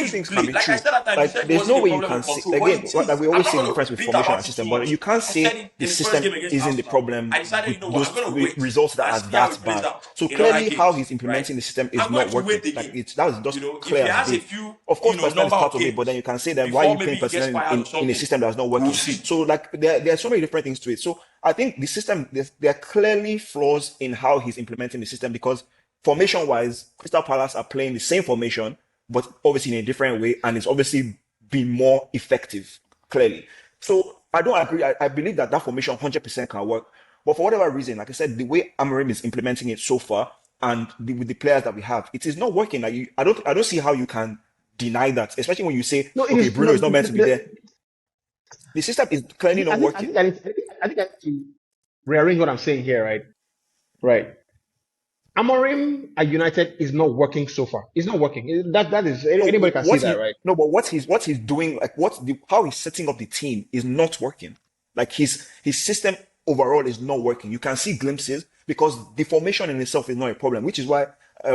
things can be like true. I said that time, There's no way you can see again. Like we always say in the press with formation and system, but you can't say the system isn't the problem with results that are that bad. So clearly, how he's implementing the system is not working. Like that's just clear as day. Of course, personnel is part of it, but then you can say that why are you playing personnel in a system that's not working? So like there are so many different things to it. So I think the system, there are clearly flaws in how he's implementing the system because formation-wise, Crystal Palace are playing the same formation, but obviously in a different way, and it's obviously been more effective, clearly. So I don't agree. I believe that formation 100% can work. But for whatever reason, like I said, the way Amorim is implementing it so far, and with the players that we have, it is not working. Like I don't see how you can deny that, especially when you say, Bruno is not meant to be there. The system is clearly not working. I think I have to rearrange what I'm saying here, right? Right. Amorim at United is not working so far. It's not working. That is anybody can see that, right? No, but what he's doing, like how he's setting up the team is not working. Like his system overall is not working. You can see glimpses because the formation in itself is not a problem, which is why,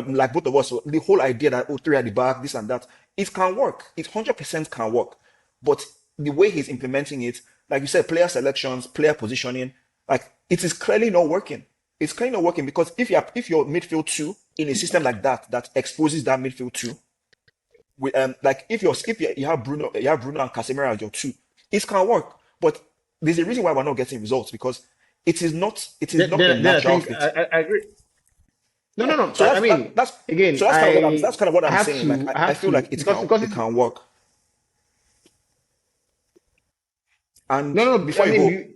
like both of us, so the whole idea that 3 at the back, this and that, it can work. It 100% can work, but the way he's implementing it, like you said, player selections, player positioning, like it is clearly not working. It's clearly not working because if you're midfield 2 in a system like that exposes that midfield 2, with like if you have Bruno and Casemiro as your 2, it can work. But there's a reason why we're not getting results because it is not a natural fit. I agree. No. So that's kind of what I'm saying. Like I feel like it can work. And before I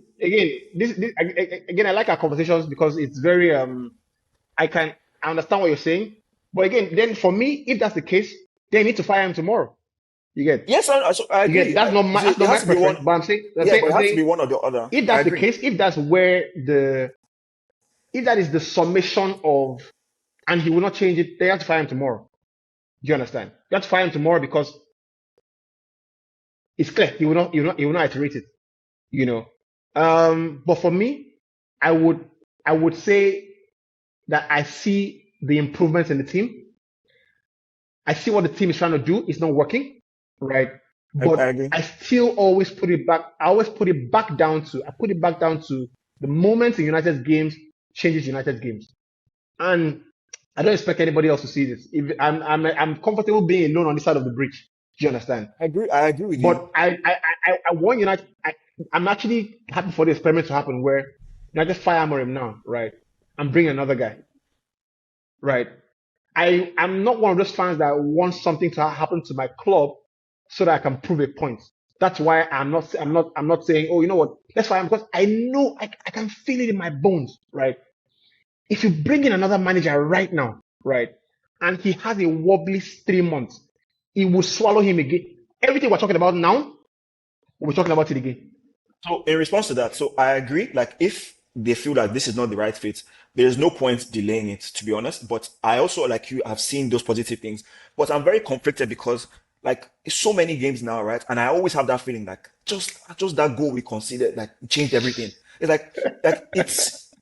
like our conversations because it's very I understand what you're saying, but again, then for me, if that's the case, they need to fire him tomorrow. You get? Yes, I agree. That's not my preference, but I'm saying, but it has to be one or the other. If that's the case, if that's where if that is the summation of, and he will not change it, they have to fire him tomorrow. Do you understand? You have to fire him tomorrow because it's clear he will not iterate it. You know. But for me, I would say that I see the improvements in the team. I see what the team is trying to do. It's not working, right? I But agree. I still always put it back. I always put it back down to. I put it back down to the moments in United's games changes United's games, and I don't expect anybody else to see this. If I'm comfortable being alone on this side of the bridge. Do you understand? I agree with you. But I want United. I'm actually happy for the experiment to happen where United fire Amorim now, right? And bring another guy, right? I'm not one of those fans that wants something to happen to my club so that I can prove a point. That's why I'm not saying, oh, you know what? That's why because I know I can feel it in my bones, right? If you bring in another manager right now, right, and he has a wobbly 3 months, it will swallow him again. Everything we're talking about now, we'll be talking about it again. So in response to that, so I agree. Like if they feel that this is not the right fit, there is no point delaying it, to be honest. But I also, like you, have seen those positive things. But I'm very conflicted because like it's so many games now, right? And I always have that feeling like just that goal we conceded, like changed everything. It's like it's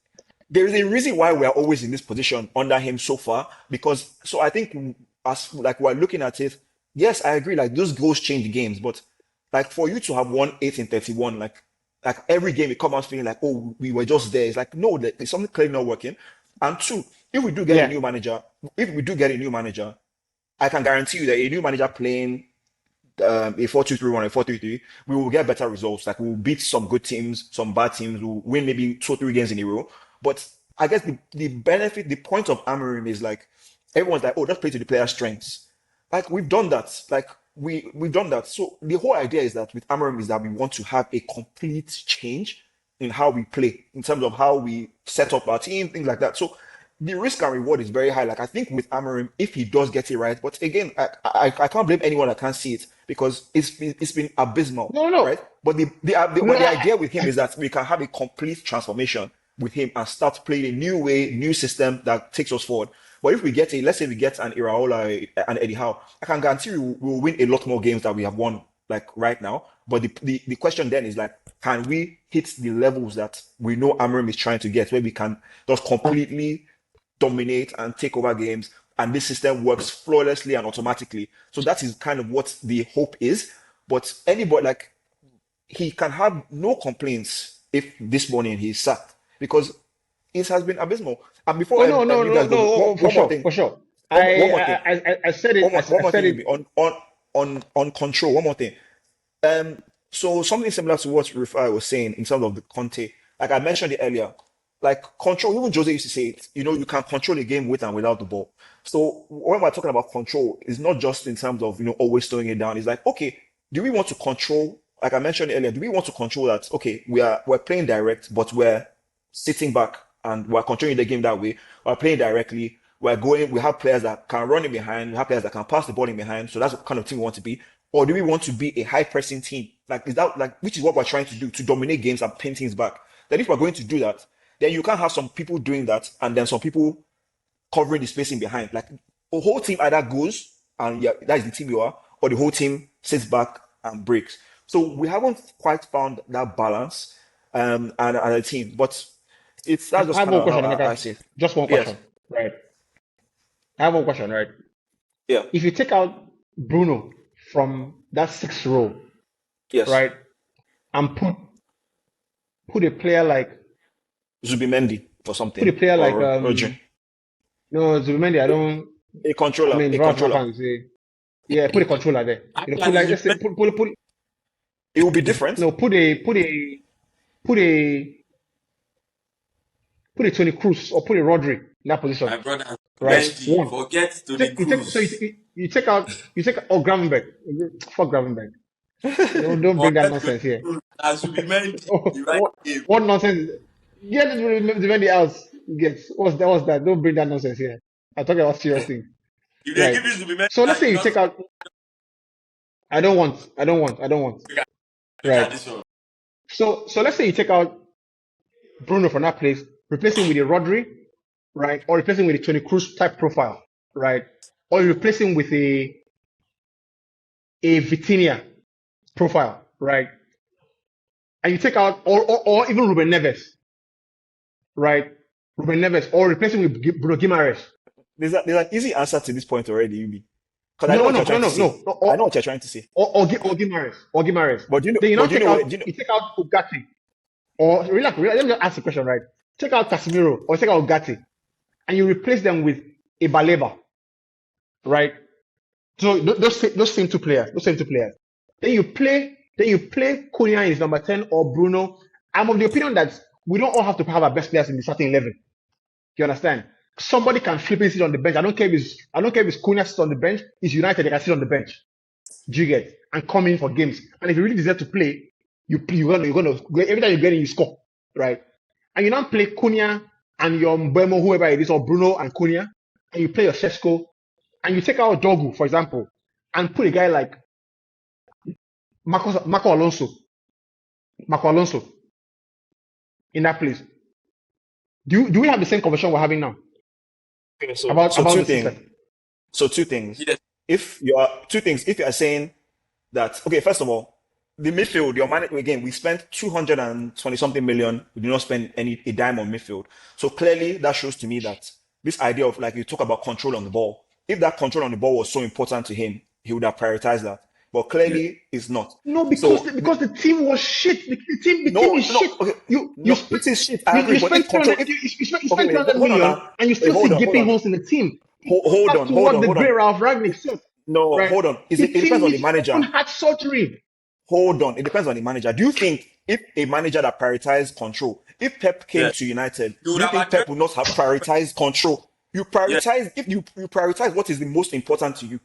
there is a reason why we are always in this position under him so far. Because so I think as like we're looking at it, yes, I agree. Like those goals change the games, but like for you to have won 8 in 31, like every game you come out feeling like, oh, we were just there. It's like, no, there's something clearly not working. And two, if we do get a new manager, I can guarantee you that a new manager playing a 4-2-3-1, a 4-3-3, we will get better results. Like we'll beat some good teams, some bad teams, we'll win maybe 2 or 3 games in a row. But I guess the benefit, the point of Amorim is like everyone's like, oh, just play to the player's strengths. Like we've done that. Like we've done that. So the whole idea is that with Amorim is that we want to have a complete change in how we play, in terms of how we set up our team, things like that. So the risk and reward is very high. Like I think with Amorim, if he does get it right, but again, I can't blame anyone that can't see it because it's been abysmal. No. Right? But the idea with him is that we can have a complete transformation with him and start playing a new way, new system that takes us forward. But if we get let's say we get an Iraola and Eddie Howe, I can guarantee you we'll win a lot more games that we have won like right now. But the question then is like, can we hit the levels that we know Amorim is trying to get, where we can just completely dominate and take over games, and this system works flawlessly and automatically? So that is kind of what the hope is. But anybody, like, he can have no complaints if this morning he's sacked, because it has been abysmal. And before no, for sure. I said it. One more said thing it. on control. One more thing. So something similar to what Rufai was saying in terms of the Conte. Like I mentioned it earlier, like control. Even Jose used to say it. You know, you can control a game with and without the ball. So when we're talking about control, it's not just in terms of always slowing it down. It's like, okay, do we want to control? Like I mentioned earlier, do we want to control that? Okay, we're playing direct, but we're sitting back and we're controlling the game that way. We're playing directly. We have players that can run in behind. We have players that can pass the ball in behind. So that's the kind of team we want to be. Or do we want to be a high pressing team? Like, is that like, which is what we're trying to do, to dominate games and pin things back? Then if we're going to do that, then you can't have some people doing that and then some people covering the spacing behind. Like the whole team either goes and that is the team you are, or the whole team sits back and breaks. So we haven't quite found that balance and a team, but that's just I have kind one of question, how Emeka. I see it. Just one Yes. question, right? I have one question, right? Yeah. If you take out Bruno from that 6th row, Yes. right, and put a player like Zubimendi or something. put a player like Rodri. no, Zubimendi, I don't. A controller. I mean, A Ralph controller. Nathan, say, yeah, put a controller there. Put like let's say put It will be different. no put a Tony Cruz or put a Rodri in that position. My brother, right? Mendy, forget Tony Cruz. So you take out Gravenberg. Fuck Gravenberg. Don't bring that nonsense here. As will be Mendy, what nonsense? Get the house. What's that? Don't bring that nonsense here. I'm talking about serious things. If they give you Zubimendi, so let's say you take out. I don't want. Right. So let's say you take out Bruno from that place, replacing with a Rodri, right? Or replacing with a Toni Kroos type profile, right? Or you replace him with a Vitinha profile, right? And you take out, or even Ruben Neves, right? Ruben Neves, or replace him with Bruno Guimaraes. There's an easy answer to this point already, Yubi. Because I know No, what no, you're trying no, to no, say. no. I know what you're trying to say. Or Guimaraes. But you know, Then you now but you take know, out, you know, you take out Ugarte. Or relax, let me just ask the question, right? Take out Casemiro or take out Ugarte, and you replace them with a Baleba, right? So those same two players. Then you play Cunha is number 10 or Bruno. I'm of the opinion that we don't all have to have our best players in the starting 11. You understand? Somebody can flip and sit on the bench. I don't care if it's Cunha sits on the bench. It's United, they can sit on the bench. Do you get? And come in for games. And if you really deserve to play, you're gonna every time you get in, you score, right? And you now play Cunha and your Mbemo, whoever it is, or Bruno and Cunha, and you play your Sheshko, and you take out Dogu, for example, and put a guy like Marco Alonso in that place. Do we have the same conversation we're having now okay, so about so the system? two things. Yes. If you are saying that, okay, first of all, the midfield, your man again, we spent 220 something million. We did not spend a dime on midfield. So clearly that shows to me that this idea of, like, you talk about control on the ball. If that control on the ball was so important to him, he would have prioritized that. But clearly it's not. No, So because the team was shit. The team is no, shit. okay, You no, spent it is shit. I agree, you but spent if control, 300 you okay, spent wait, 300 hold on million now. and you Wait, still see hold gaping on. holes in the team. Hold Back on, to hold what on, the hold on. great Ralph Ragnick said, No, right? hold on. The It depends team on the needs open manager. heart surgery. Hold on. It depends on the manager. Do you think if a manager that prioritized control, if Pep came Yes. to United, You do would you have think Pep addressed. would not have prioritized control? You Yes. prioritize, if you prioritize what is the most important to you.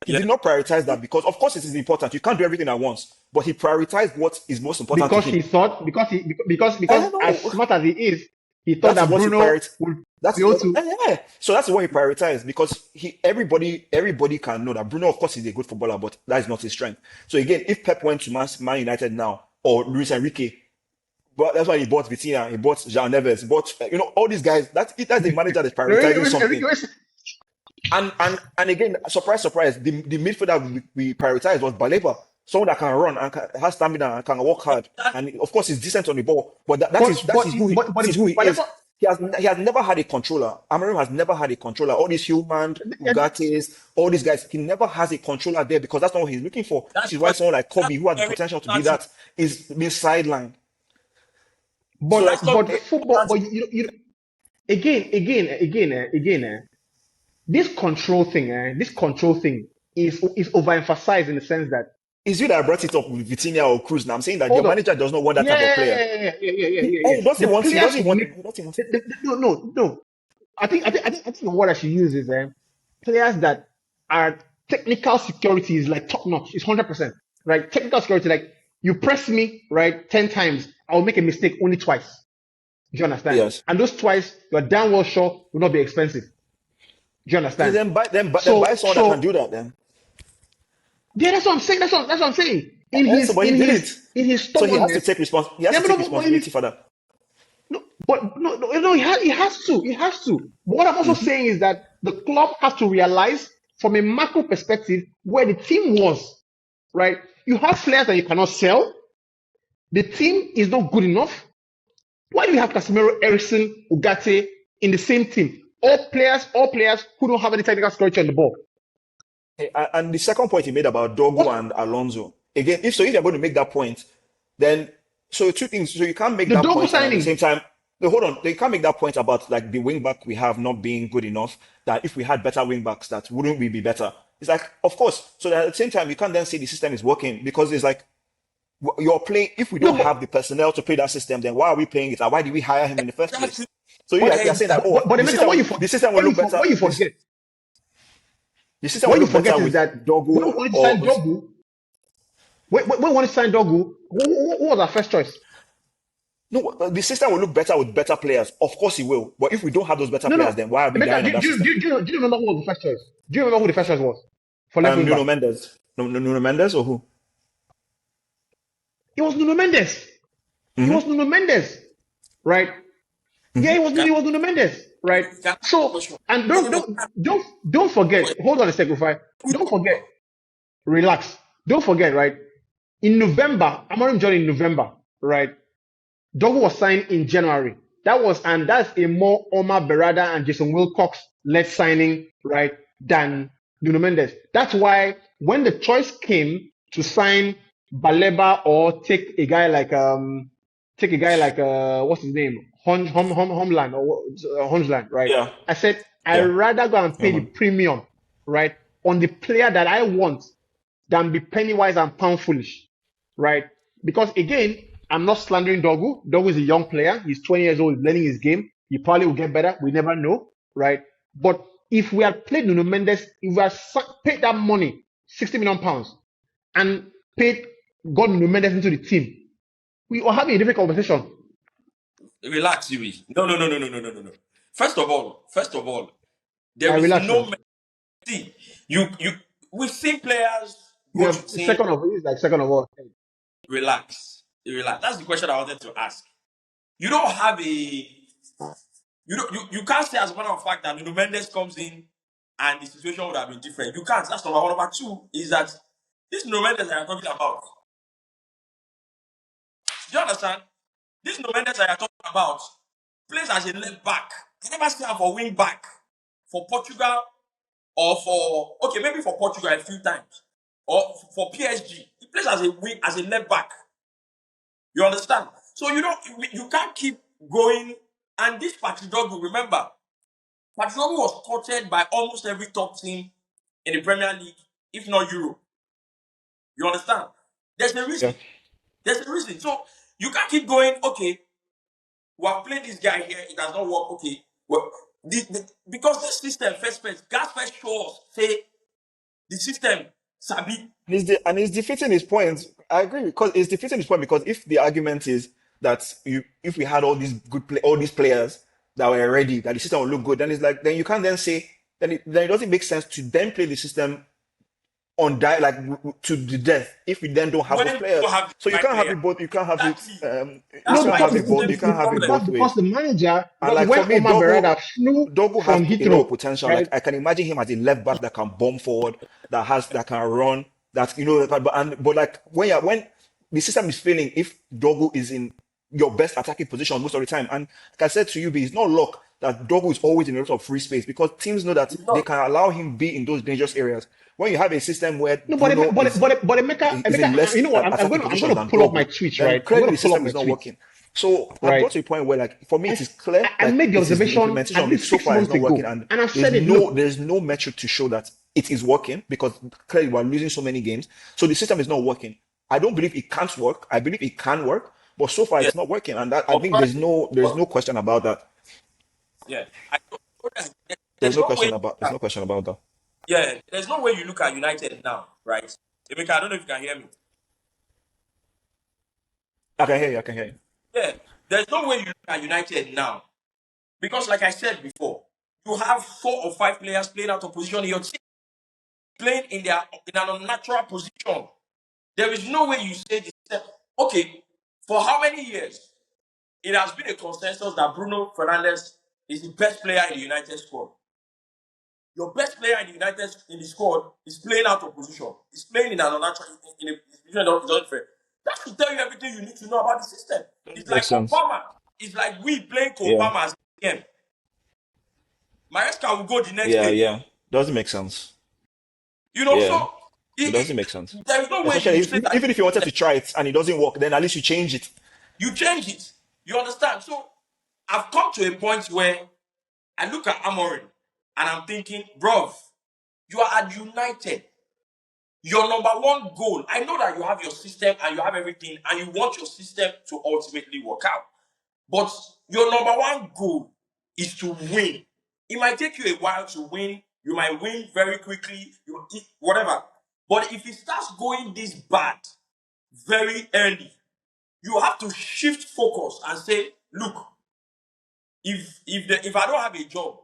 He Yes. did not prioritize that because, of course, it is important. You can't do everything at once, but he prioritized what is most important to Because him. he thought because as No, smart as he is, he thought that is that what he Bruno prioritized. would That's be able to. yeah. So that's what he prioritized because everybody can know that Bruno, of course, is a good footballer, but that is not his strength. So again, if Pep went to Man United now or Luis Enrique, but that's why he bought Vitinha, he bought Jean Neves, he bought all these guys. That's the manager that's prioritizing something. And again, surprise, surprise, the midfielder we prioritized was Baleba, someone that can run and has stamina and can work hard, and of course he's decent on the ball. But that is who he is. He has never had a controller. Amorim has never had a controller. All these human Ugates, all these guys, he never has a controller there because that's not what he's looking for. This That's is why what. someone like That's Kobe, who has the very potential to be important. that, is being sidelined. So But like, That's not but very football, but important. you again. This control thing is overemphasized in the sense that it's you that brought it up with Vitinha or Cruz. Now I'm saying that your hold on, manager does not want that type of player. yeah. He doesn't The want. He players doesn't you want. need, He doesn't want. no. I think the word I should use is players that are technical security is like top notch. It's 100%, right? Technical security, like you press me right 10 times, I'll make a mistake only twice. Do you understand? Yes. And those twice, your damn well shot will not be expensive. Do you Okay, understand? then buy someone that can do that. Then. Yeah, that's what I'm saying. That's what I'm saying. So, but he did it. In his So he has to stubbornness. take He has Yeah, to take responsibility for that. he has to. He has to. But what I'm also Mhm. saying is that the club has to realize from a macro perspective where the team was, right? You have players that you cannot sell. The team is not good enough. Why do you have Casemiro, Eriksen, Ugarte in the same team? All players who don't have any technical security on the ball. And the second point he made about Dogu What and Alonso, again, if you're going to make that point, then so two things. So you can't make the that Dogo point, and at the signing? same time, no, hold on, you can't make that point about like the wing back we have not being good enough. That if we had better wing backs, that wouldn't we be better? It's like, of course. So that at the same time, you can't then say the system is working because it's like you're playing. If we No, don't have the personnel to play that system, then why are we playing it? And why did we hire him in the first That's place? it. So but you're saying that but Emeka, the system will look better. what you forget The system will look better is with that when we Dogu wanted to sign or Dogu, when we wanted to sign Dogu, who was our first choice? no. The system will look better with better players. Of course, it will. But if we don't have those better No. players, then why are we Emeka, dying on that system? do you remember who was the first choice? Do you remember who the first choice was for left wing Nuno back? Mendes, Nuno Mendes, or who? It was Nuno Mendes. Mm-hmm. Right? Yeah, Mm-hmm. it was Nuno Mendes, right? Can I ask you a So, question? and No, no, no. don't forget. Hold on a second, Rufai. Don't forget. Relax. Don't forget, right? In November, Amorim joined in November, right? Dogu was signed in January. That's a more Omar Berrada and Jason Wilcox led signing, right, than Nuno Mendes. That's why when the choice came to sign Baleba or take a guy like what's his name? Homeland or Homeland, right? Yeah, I said I'd yeah, rather go and yeah, pay the man. premium, right, on the player that I want than be penny wise and pound foolish, right? Because again, I'm not slandering Dogu. Dogu is a young player. He's 20 years old, he's learning his game. He probably will get better. We never know, right? But if we had played Nuno Mendes, if we had paid that money, 60 million pounds, and got Nuno Mendes into the team, we are having a different conversation. Relax, Yuri. No, no, no, no, no, no, no, no, no. First of all, there I is relax no now. see. You we've seen players go Yeah, to team. second of all. Relax, relax. That's the question I wanted to ask. You don't have a you can't say as a matter of fact that Nuno Mendes comes in and the situation would have been different. You can't. That's number one. Number two is that this Nuno Mendes that you're talking about. Do you understand? This Nuno Mendes that you're talking about plays as a left back. I never see him for wing back for Portugal or for okay maybe for Portugal a few times or for PSG. He plays as a wing as a left back. You understand? So you can't keep going. And this Patrick remember, Patrick was courted by almost every top team in the Premier League, if not Europe. You understand? There's a Yeah. reason. There's a reason. So you can't keep going. Okay, we have played this guy here. It does not work. Okay, well, because this system gas first show us say the system sabi. And he's defeating his point. I agree because it's defeating his point because if the argument is that if we had all these players that were ready, that the system would look good, then it's like then you can't then say then it doesn't make sense to then play the system on to the death if we then don't have When those you players. don't have the So you right can't have player, it both. You can't have it. exactly. You That's No, can't why have the it both. system You is the can't have it problem. both ways. because the manager, And because like for when me, Omar Berrada flew Dogu has from a lot of Heathrow, potential. right? Like I can imagine him as a left back that can bomb forward, that can run, but like when the system is failing, if Dogu is in your best attacking position most of the time, and like I said to you, it's not luck that Dogu is always in a lot of free space because teams know that It's they not. can allow him be in those dangerous areas. When you have a system where No, Bruno but is in less You know what? attacking I'm positions going to than pull up my Dogu, tweets, then right? I'm clearly going the to pull up system my is not tweets, working. So I've right? got to a point where like for me it is clear I like made the it is the observation implementation at of it least so six far is months not working, ago, and and I've said it. Look, there's no metric to show that it is working because clearly we're losing so many games. So the system is not working. I don't believe it can't work. I believe it can work, but so far Yeah. it's not working, and that I But think first, there's no question about that. yeah. There's no way. There's no question about that. Yeah, there's no way you look at United now, right? Emeka, I don't know if you can hear me. I can hear you. I can hear you. Yeah, there's no way you look at United now because, like I said before, you have 4 or 5 players playing out of position in your team, playing in an unnatural position. There is no way you say this. Okay, for how many years it has been a consensus that Bruno Fernandes is the best player in the United squad. Your best player in the squad is playing out of position. He's playing in an unnatural in a position that doesn't fair. That should tell you everything you need to know about the system. Doesn't It's make like sense. Obama. It's like we playing Yeah, Obama as a game. Maresca will go the next yeah, day. yeah. Doesn't make sense. So Yeah, it doesn't make sense. there is no way Especially you say that even if you wanted to try it and it doesn't work, then at least you change it. you change it. You understand? So I've come to a point where I look at Amorim and I'm thinking, bro, you are at United. Your number one goal, I know that you have your system and you have everything and you want your system to ultimately work out. But your number one goal is to win. It might take you a while to win. You might win very quickly, whatever. But if it starts going this bad very early, you have to shift focus and say, look, if I don't have a job,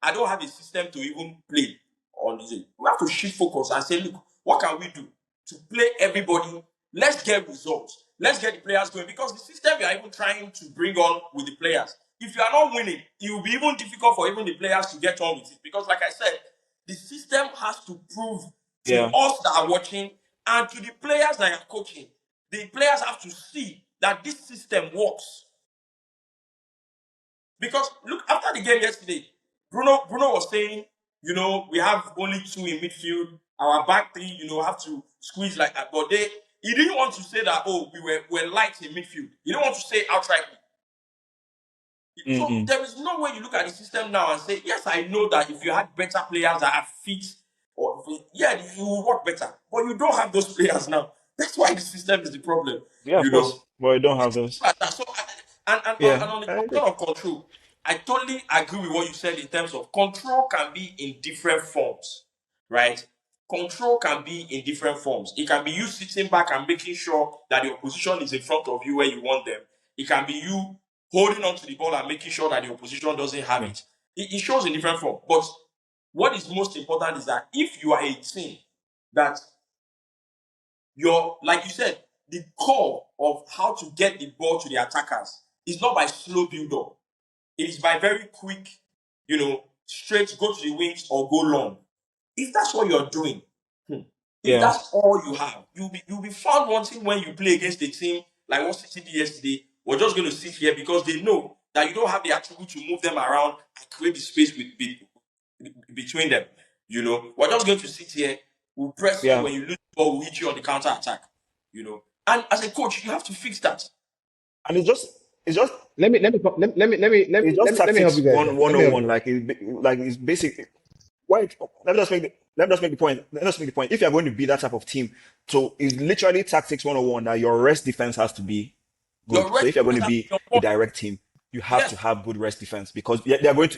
I don't have a system to even play on this. We have to shift focus and say, look, what can we do to play everybody? Let's get results. Let's get the players going because the system we are even trying to bring on with the players if you are not winning, it will be even difficult for even the players to get on with it. Because, like I said, the system has to prove to Yeah. us that are watching and to the players that are coaching. The players have to see that this system works. Because look, after the game yesterday, Bruno was saying, we have only 2 in midfield. Our back 3, have to squeeze like that. But he didn't want to say that, oh, we're light in midfield. He didn't want to say outrightly. So there is no way you look at the system now and say, yes, I know that if you had better players that are fit, you will work better. But you don't have those players now. That's why the system is the problem. Yeah, of course. But you don't have those. So, and Yeah, on the I agree. question of control, I totally agree with what you said in terms of control can be in different forms, right? Control can be in different forms. It can be you sitting back and making sure that the opposition is in front of you where you want them. It can be you holding on to the ball and making sure that the opposition doesn't have it. It shows in different form. But what is most important is that if you are a team that like you said, the core of how to get the ball to the attackers is not by slow build-up. It is by very quick, straight go to the wings or go long. If that's what you're doing, if that's all you have, you'll be found wanting when you play against a team like what City did yesterday. We're just going to sit here because they know that you don't have the attribute to move them around and create the space between them. We're just going to sit here. We'll press you. When you lose the ball, we'll hit you on the counter attack. And as a coach, you have to fix that. And it's just let me help it's just you tactics guys. 101. Like it's basic. Why? Let me just make the point. Let us make the point. If you're going to be that type of team, so it's literally tactics 101 that your rest defense has to be good. So if you're going to be a direct team, you have to have good rest defense because they're going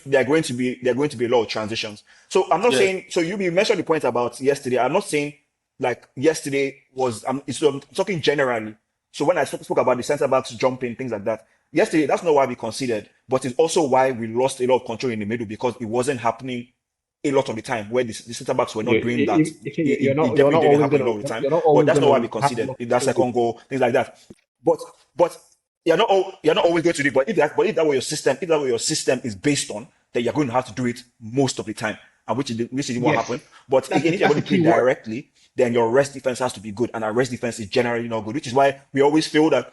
to be a lot of transitions. So I'm not saying. So you mentioned the point about yesterday. I'm not saying like yesterday was. I'm talking generally. So when I spoke about the centre backs jumping, things like that, yesterday, that's not why we conceded, but it's also why we lost a lot of control in the middle because it wasn't happening a lot of the time where the centre backs were not doing that. It definitely didn't happen a lot of the time, but that's not why we conceded in that second goal, things like that. But you're not always going to do it. But if that were your system is based on, then you're going to have to do it most of the time, and which is what happened. But again, if you're going to play directly, then your rest defense has to be good, and our rest defense is generally not good, which is why we always feel that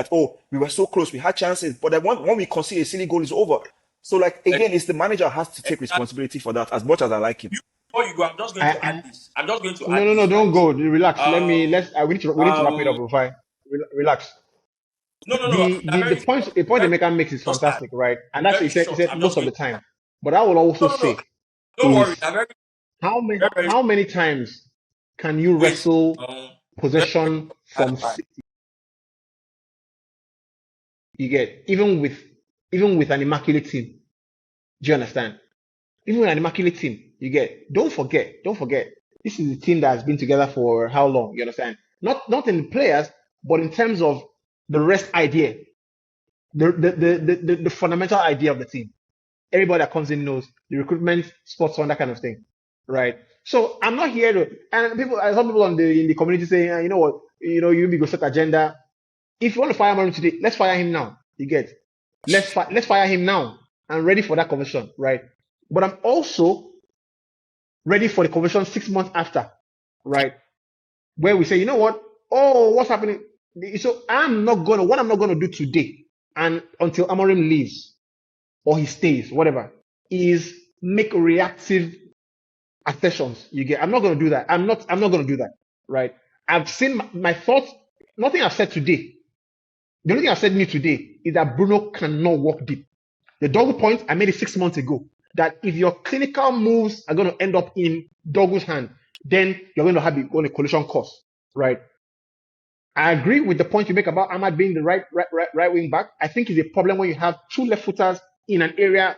oh, we were so close, we had chances, but then when we concede a silly goal, it's over. So like again, it's the manager has to take responsibility for that. As much as I like him. Before you go, I'm just going to add this. No, don't go. Relax. We need to wrap it up. Fine. Relax. No. The point the maker makes is fantastic, right? And that's what he said most of the time. But I will also say, don't worry. How many times can you wrestle possession from City? You get even with an immaculate team. Do you understand? Even with an immaculate team, you get. Don't forget. This is a team that has been together for how long? You understand? Not in the players, but in terms of the rest idea, the fundamental idea of the team. Everybody that comes in knows the recruitment, sports on that kind of thing, right? So I'm not here to. And some people in the community saying, you know what, you be go set agenda. If you want to fire Amorim today, let's fire him now. You get. Let's fire him now. I'm ready for that conversion, right? But I'm also ready for the conversion 6 months after, right? Where we say, you know what? Oh, what's happening? So what I'm not gonna do today, and until Amorim leaves or he stays, whatever, is make reactive assertions. You get. I'm not gonna do that. I'm not gonna do that, right? I've seen my thoughts. Nothing I've said today. The only thing I've said new today is that Bruno cannot walk deep. The double point, I made it 6 months ago. That if your clinical moves are going to end up in Dogu's hand, then you're going to have on a collision course, right? I agree with the point you make about Ahmad being the right wing back. I think it's a problem when you have 2 left footers in an area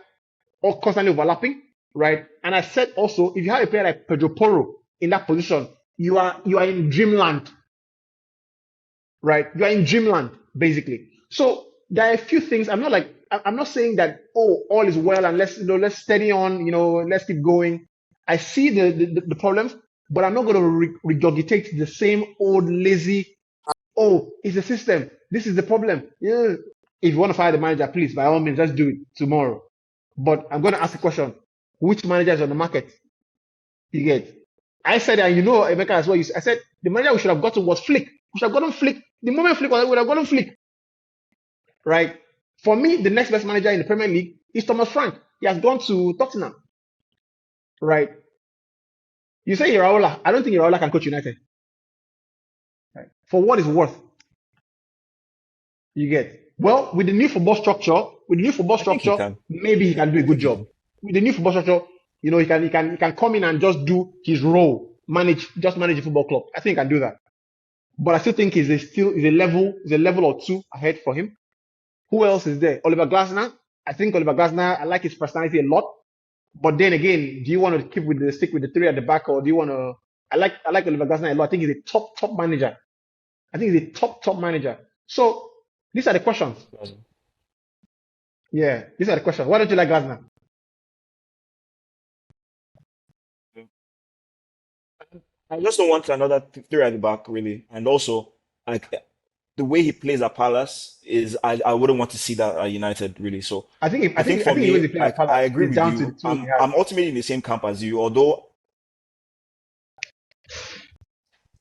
all constantly overlapping, right? And I said also, if you have a player like Pedro Porro in that position, you are in dreamland, right? You are in dreamland, basically. So there are a few things. I'm not saying that all is well and let's steady on, let's keep going. I see the problems, but I'm not going to regurgitate the same old lazy. Oh, it's the system. This is the problem. Yeah. If you want to fire the manager, please, by all means, let's do it tomorrow. But I'm going to ask a question. Which manager is on the market? You get. I said, and you know, Emeka as well, I said, the manager we should have gotten was Flick. We should have gotten Flick. The moment Flick was, we would have gotten Flick. Right? For me, the next best manager in the Premier League is Thomas Frank. He has gone to Tottenham. Right? You say Iraola. I don't think Iraola can coach United. Right? For what it's worth. You get. Well, with the new football structure, maybe he can do a good job. With the new football structure, you know, he can come in and just do his role, manage the football club. I think he can do that. But I still think he's a level or two ahead for him. Who else is there? Oliver Glasner. I think Oliver Glasner, I like his personality a lot. But then again, do you want to stick with the three at the back, or do you want to? I like Oliver Glasner a lot. I think he's a top manager. Top manager. So these are the questions. Yeah, these are the questions. Why don't you like Glasner? I just don't want another three at the back, really. And also, like the way he plays at Palace is, I wouldn't want to see that at United, really. So I think for he me, was playing at Palace. I agree It's with down to you. the tools he has. I'm ultimately in the same camp as you, although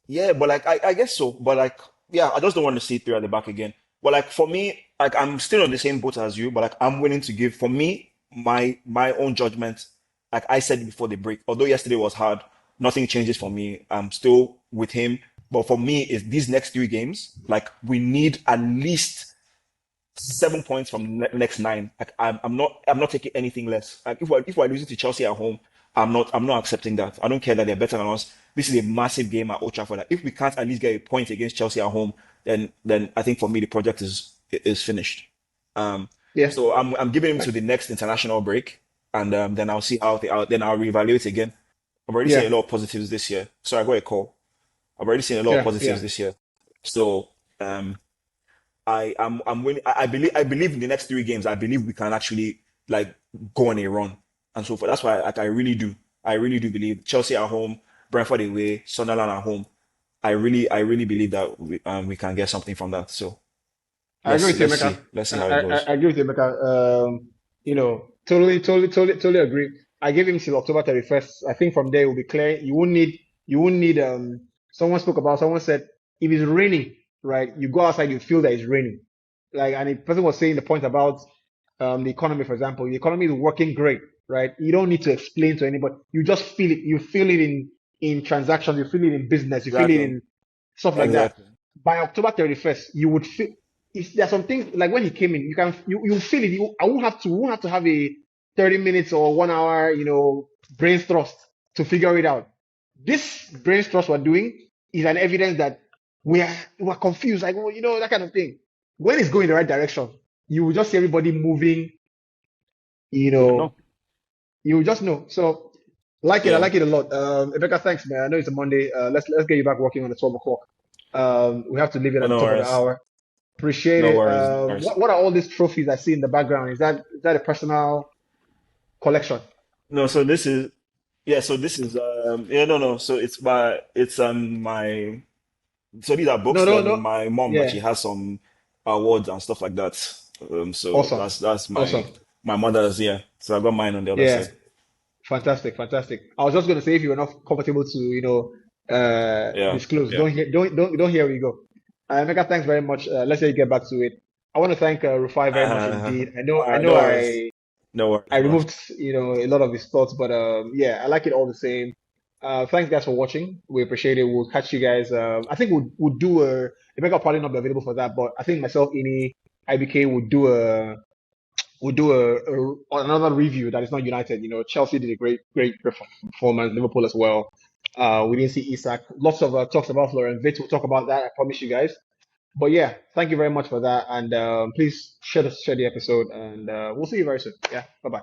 yeah, but like I guess so. But like yeah, I just don't want to see three at the back again. But like for me, like I'm still on the same boat as you, but like I'm willing to give for me my own judgment. Like I said before the break, although yesterday was hard, nothing changes for me. I'm still with him. But for me, is these next three games, like we need at least 7 points from next nine. Like I'm not taking anything less. Like if we're losing to Chelsea at home, I'm not accepting that. I don't care that they're better than us. This is a massive game at Old Trafford. Like, if we can't at least get a point against Chelsea at home, then I think for me the project is finished. Yeah. So I'm giving him to the next international break, and then I'll see then I'll reevaluate again. I've already seen a lot of positives this year. So I got a call. I've already seen a lot of positives this year. So I'm winning. I believe in the next three games. I believe we can actually like go on a run and so forth. That's why I really do believe Chelsea at home, Brentford away, Sunderland at home. I really believe that we can get something from that. So I agree with you, let's see. Emeka. Let's see how it goes. I agree with you, Emeka. You know, totally agree. I gave him till October 31st. I think from there it will be clear. You won't need someone said if it's raining, right, you go outside, you feel that it's raining. Like, and the person was saying the point about the economy, for example. The economy is working great, right? You don't need to explain to anybody. You just feel it. You feel it in transactions, you feel it in business, you feel it in stuff like that. By October 31st, you would feel there's some things like when he came in, you feel it. I won't have to have a 30 minutes or 1 hour, you know, brain thrust to figure it out. This brain thrust we're doing is an evidence that we're confused, like, you know, that kind of thing. When it's going the right direction, you will just see everybody moving, you know, you will just know. So I like it a lot. Rebecca, thanks, man. I know it's a Monday. Let's get you back working on the 12 o'clock. We have to leave it at the top of the hour. Appreciate it. What are all these trophies I see in the background? Is that a personal collection? No, so this is So it's my so these are books. No. My mom Yeah. she has some awards and stuff like that. So Awesome. that's Awesome. my mother's, yeah. So I got mine on the other Yeah. side. Fantastic. I was just going to say if you were not comfortable to, you know, disclose, don't hear where you go. Mega, thanks very much. Let's say you get back to it. I want to thank Rufai very much indeed. I know No worries. I removed, you know, a lot of his thoughts, but yeah, I like it all the same. Thanks guys for watching. We appreciate it. We'll catch you guys. I think we'll do Emeka will probably not be available for that, but I think myself, Ini, IBK would do another review that is not United. You know, Chelsea did a great performance. Liverpool as well. We didn't see Isak. Lots of talks about Florian Wirtz. We'll talk about that. I promise you guys. But yeah, thank you very much for that, and please share the episode, and we'll see you very soon. Yeah, bye bye.